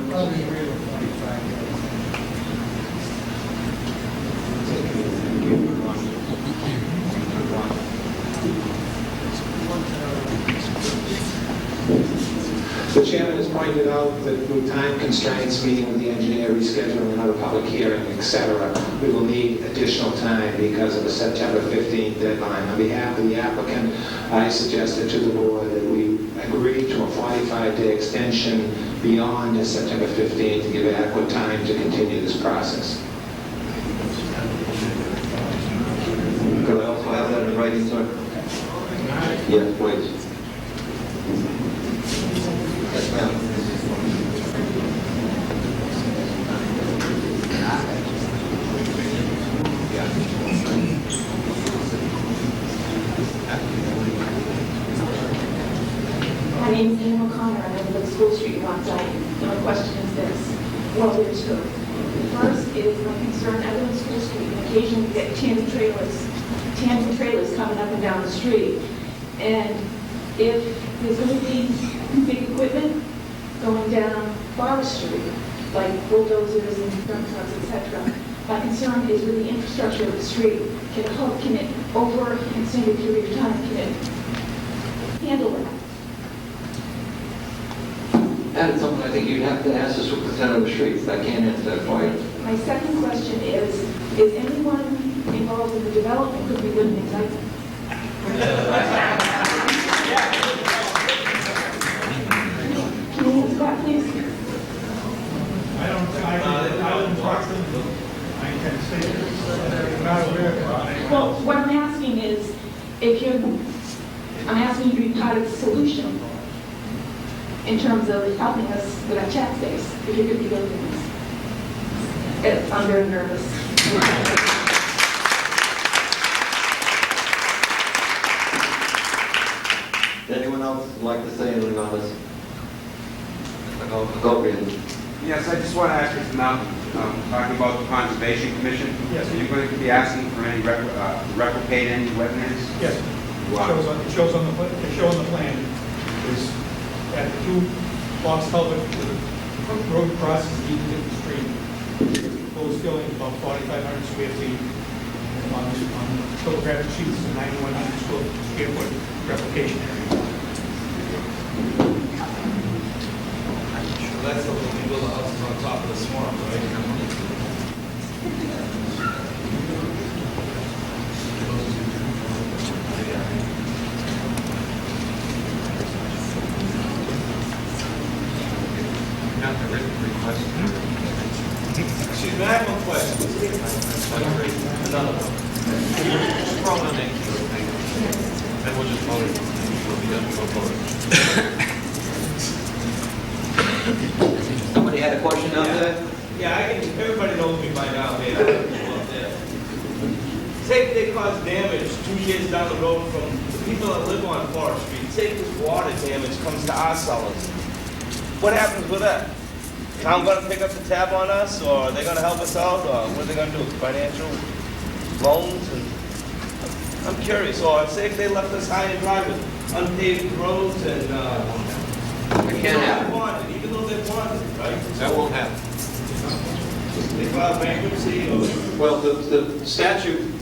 The chairman has pointed out that with time constraints, meeting with the engineer, rescheduling another public hearing, etc., we will need additional time because of the September 15th deadline. On behalf of the applicant, I suggested to the board that we agree to a 45-day extension beyond the September 15th to give adequate time to continue this process. Could I also have that in writing, sir? Yes, please. Yes, ma'am. My name is Anna O'Connor. I live on School Street in Rock Dyke. My question is this. Well, there's two. First is my concern, I live on School Street, and occasionally we get tandem trailers coming up and down the street. And if there's going to be big equipment going down Forest Street, like bulldozers and dump trucks, etc., my concern is with the infrastructure of the street. Can it, over an extended period of time, can it handle that? That is something I think you'd have to ask the superintendent of the streets. I can't answer that for you. My second question is anyone involved in the development could be living in Dyke? Can you answer that, please? I live in Brockton. I intend to stay there. I'm not aware of it. Well, what I'm asking is, I'm asking you to be part of the solution in terms of helping us with our tax base, if you're going to be building this. I'm very nervous. Anyone else like to say anything on this? Go ahead. Yes, I just want to ask Mr. Mountain, talking about the Conservation Commission. Yes. Are you going to be asking for any, replicate any wetlands? Yes. It shows on the plan is at the two box culvert, the road crosses into the stream. Proposed filling about 4,500 square feet. On the topographic sheets, 9,100 square foot replication area. that's what we build the houses on top of the swamp, right? Got the written request. Excuse me, I have one question. Another one. Just throw it on next to it, thank you. Then we'll just vote it. We'll be done, we'll vote it. Somebody had a question out there? Yeah, I can, everybody knows me by now, man. I don't know up there. Say if they cause damage 2 years down the road from the people that live on Forest Street, say if this water damage comes to our cellars, what happens with that? Town gonna pick up the tab on us, or are they gonna help us out, or what are they gonna do? Financial loans? And I'm curious. Or say if they left us high and dry with unpaved roads and It can't happen. even though they're bonded, right? That won't happen. They file bankruptcy or. Well, the statute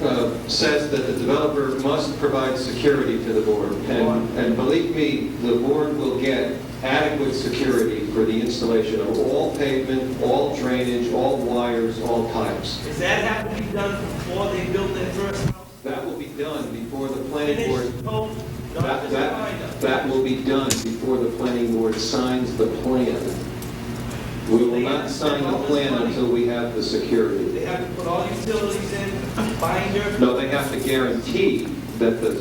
says that the developer must provide security to the board. And believe me, the board will get adequate security for the installation of all pavement, all drainage, all wires, all pipes. Does that have to be done before they build their first house? That will be done before the planning board. Finished, total, not just lined up. That will be done before the planning board signs the plan. We will not sign the plan until we have the security. They have to put all utilities in, binder. No, they have to guarantee that the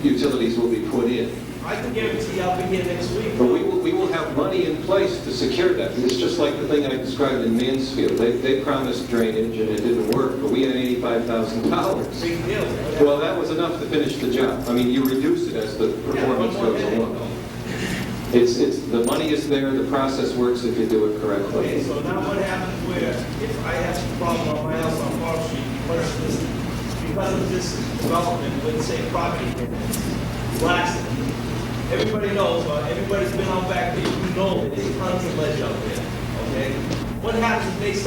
utilities will be put in. I can guarantee I'll be here next week. But we will have money in place to secure that. It's just like the thing I described in Mansfield. They promised drainage and it didn't work, but we had $85,000. Big deal. Well, that was enough to finish the job. I mean, you reduce it as the performance goes along. The money is there, the process works if you do it correctly. Okay, so now what happens where if I have some problem on my house on Park Street, because of this development with, say, property blasted, everybody knows, or everybody's been out back there, you know that there's tons of ledge out there, okay? What happens if they start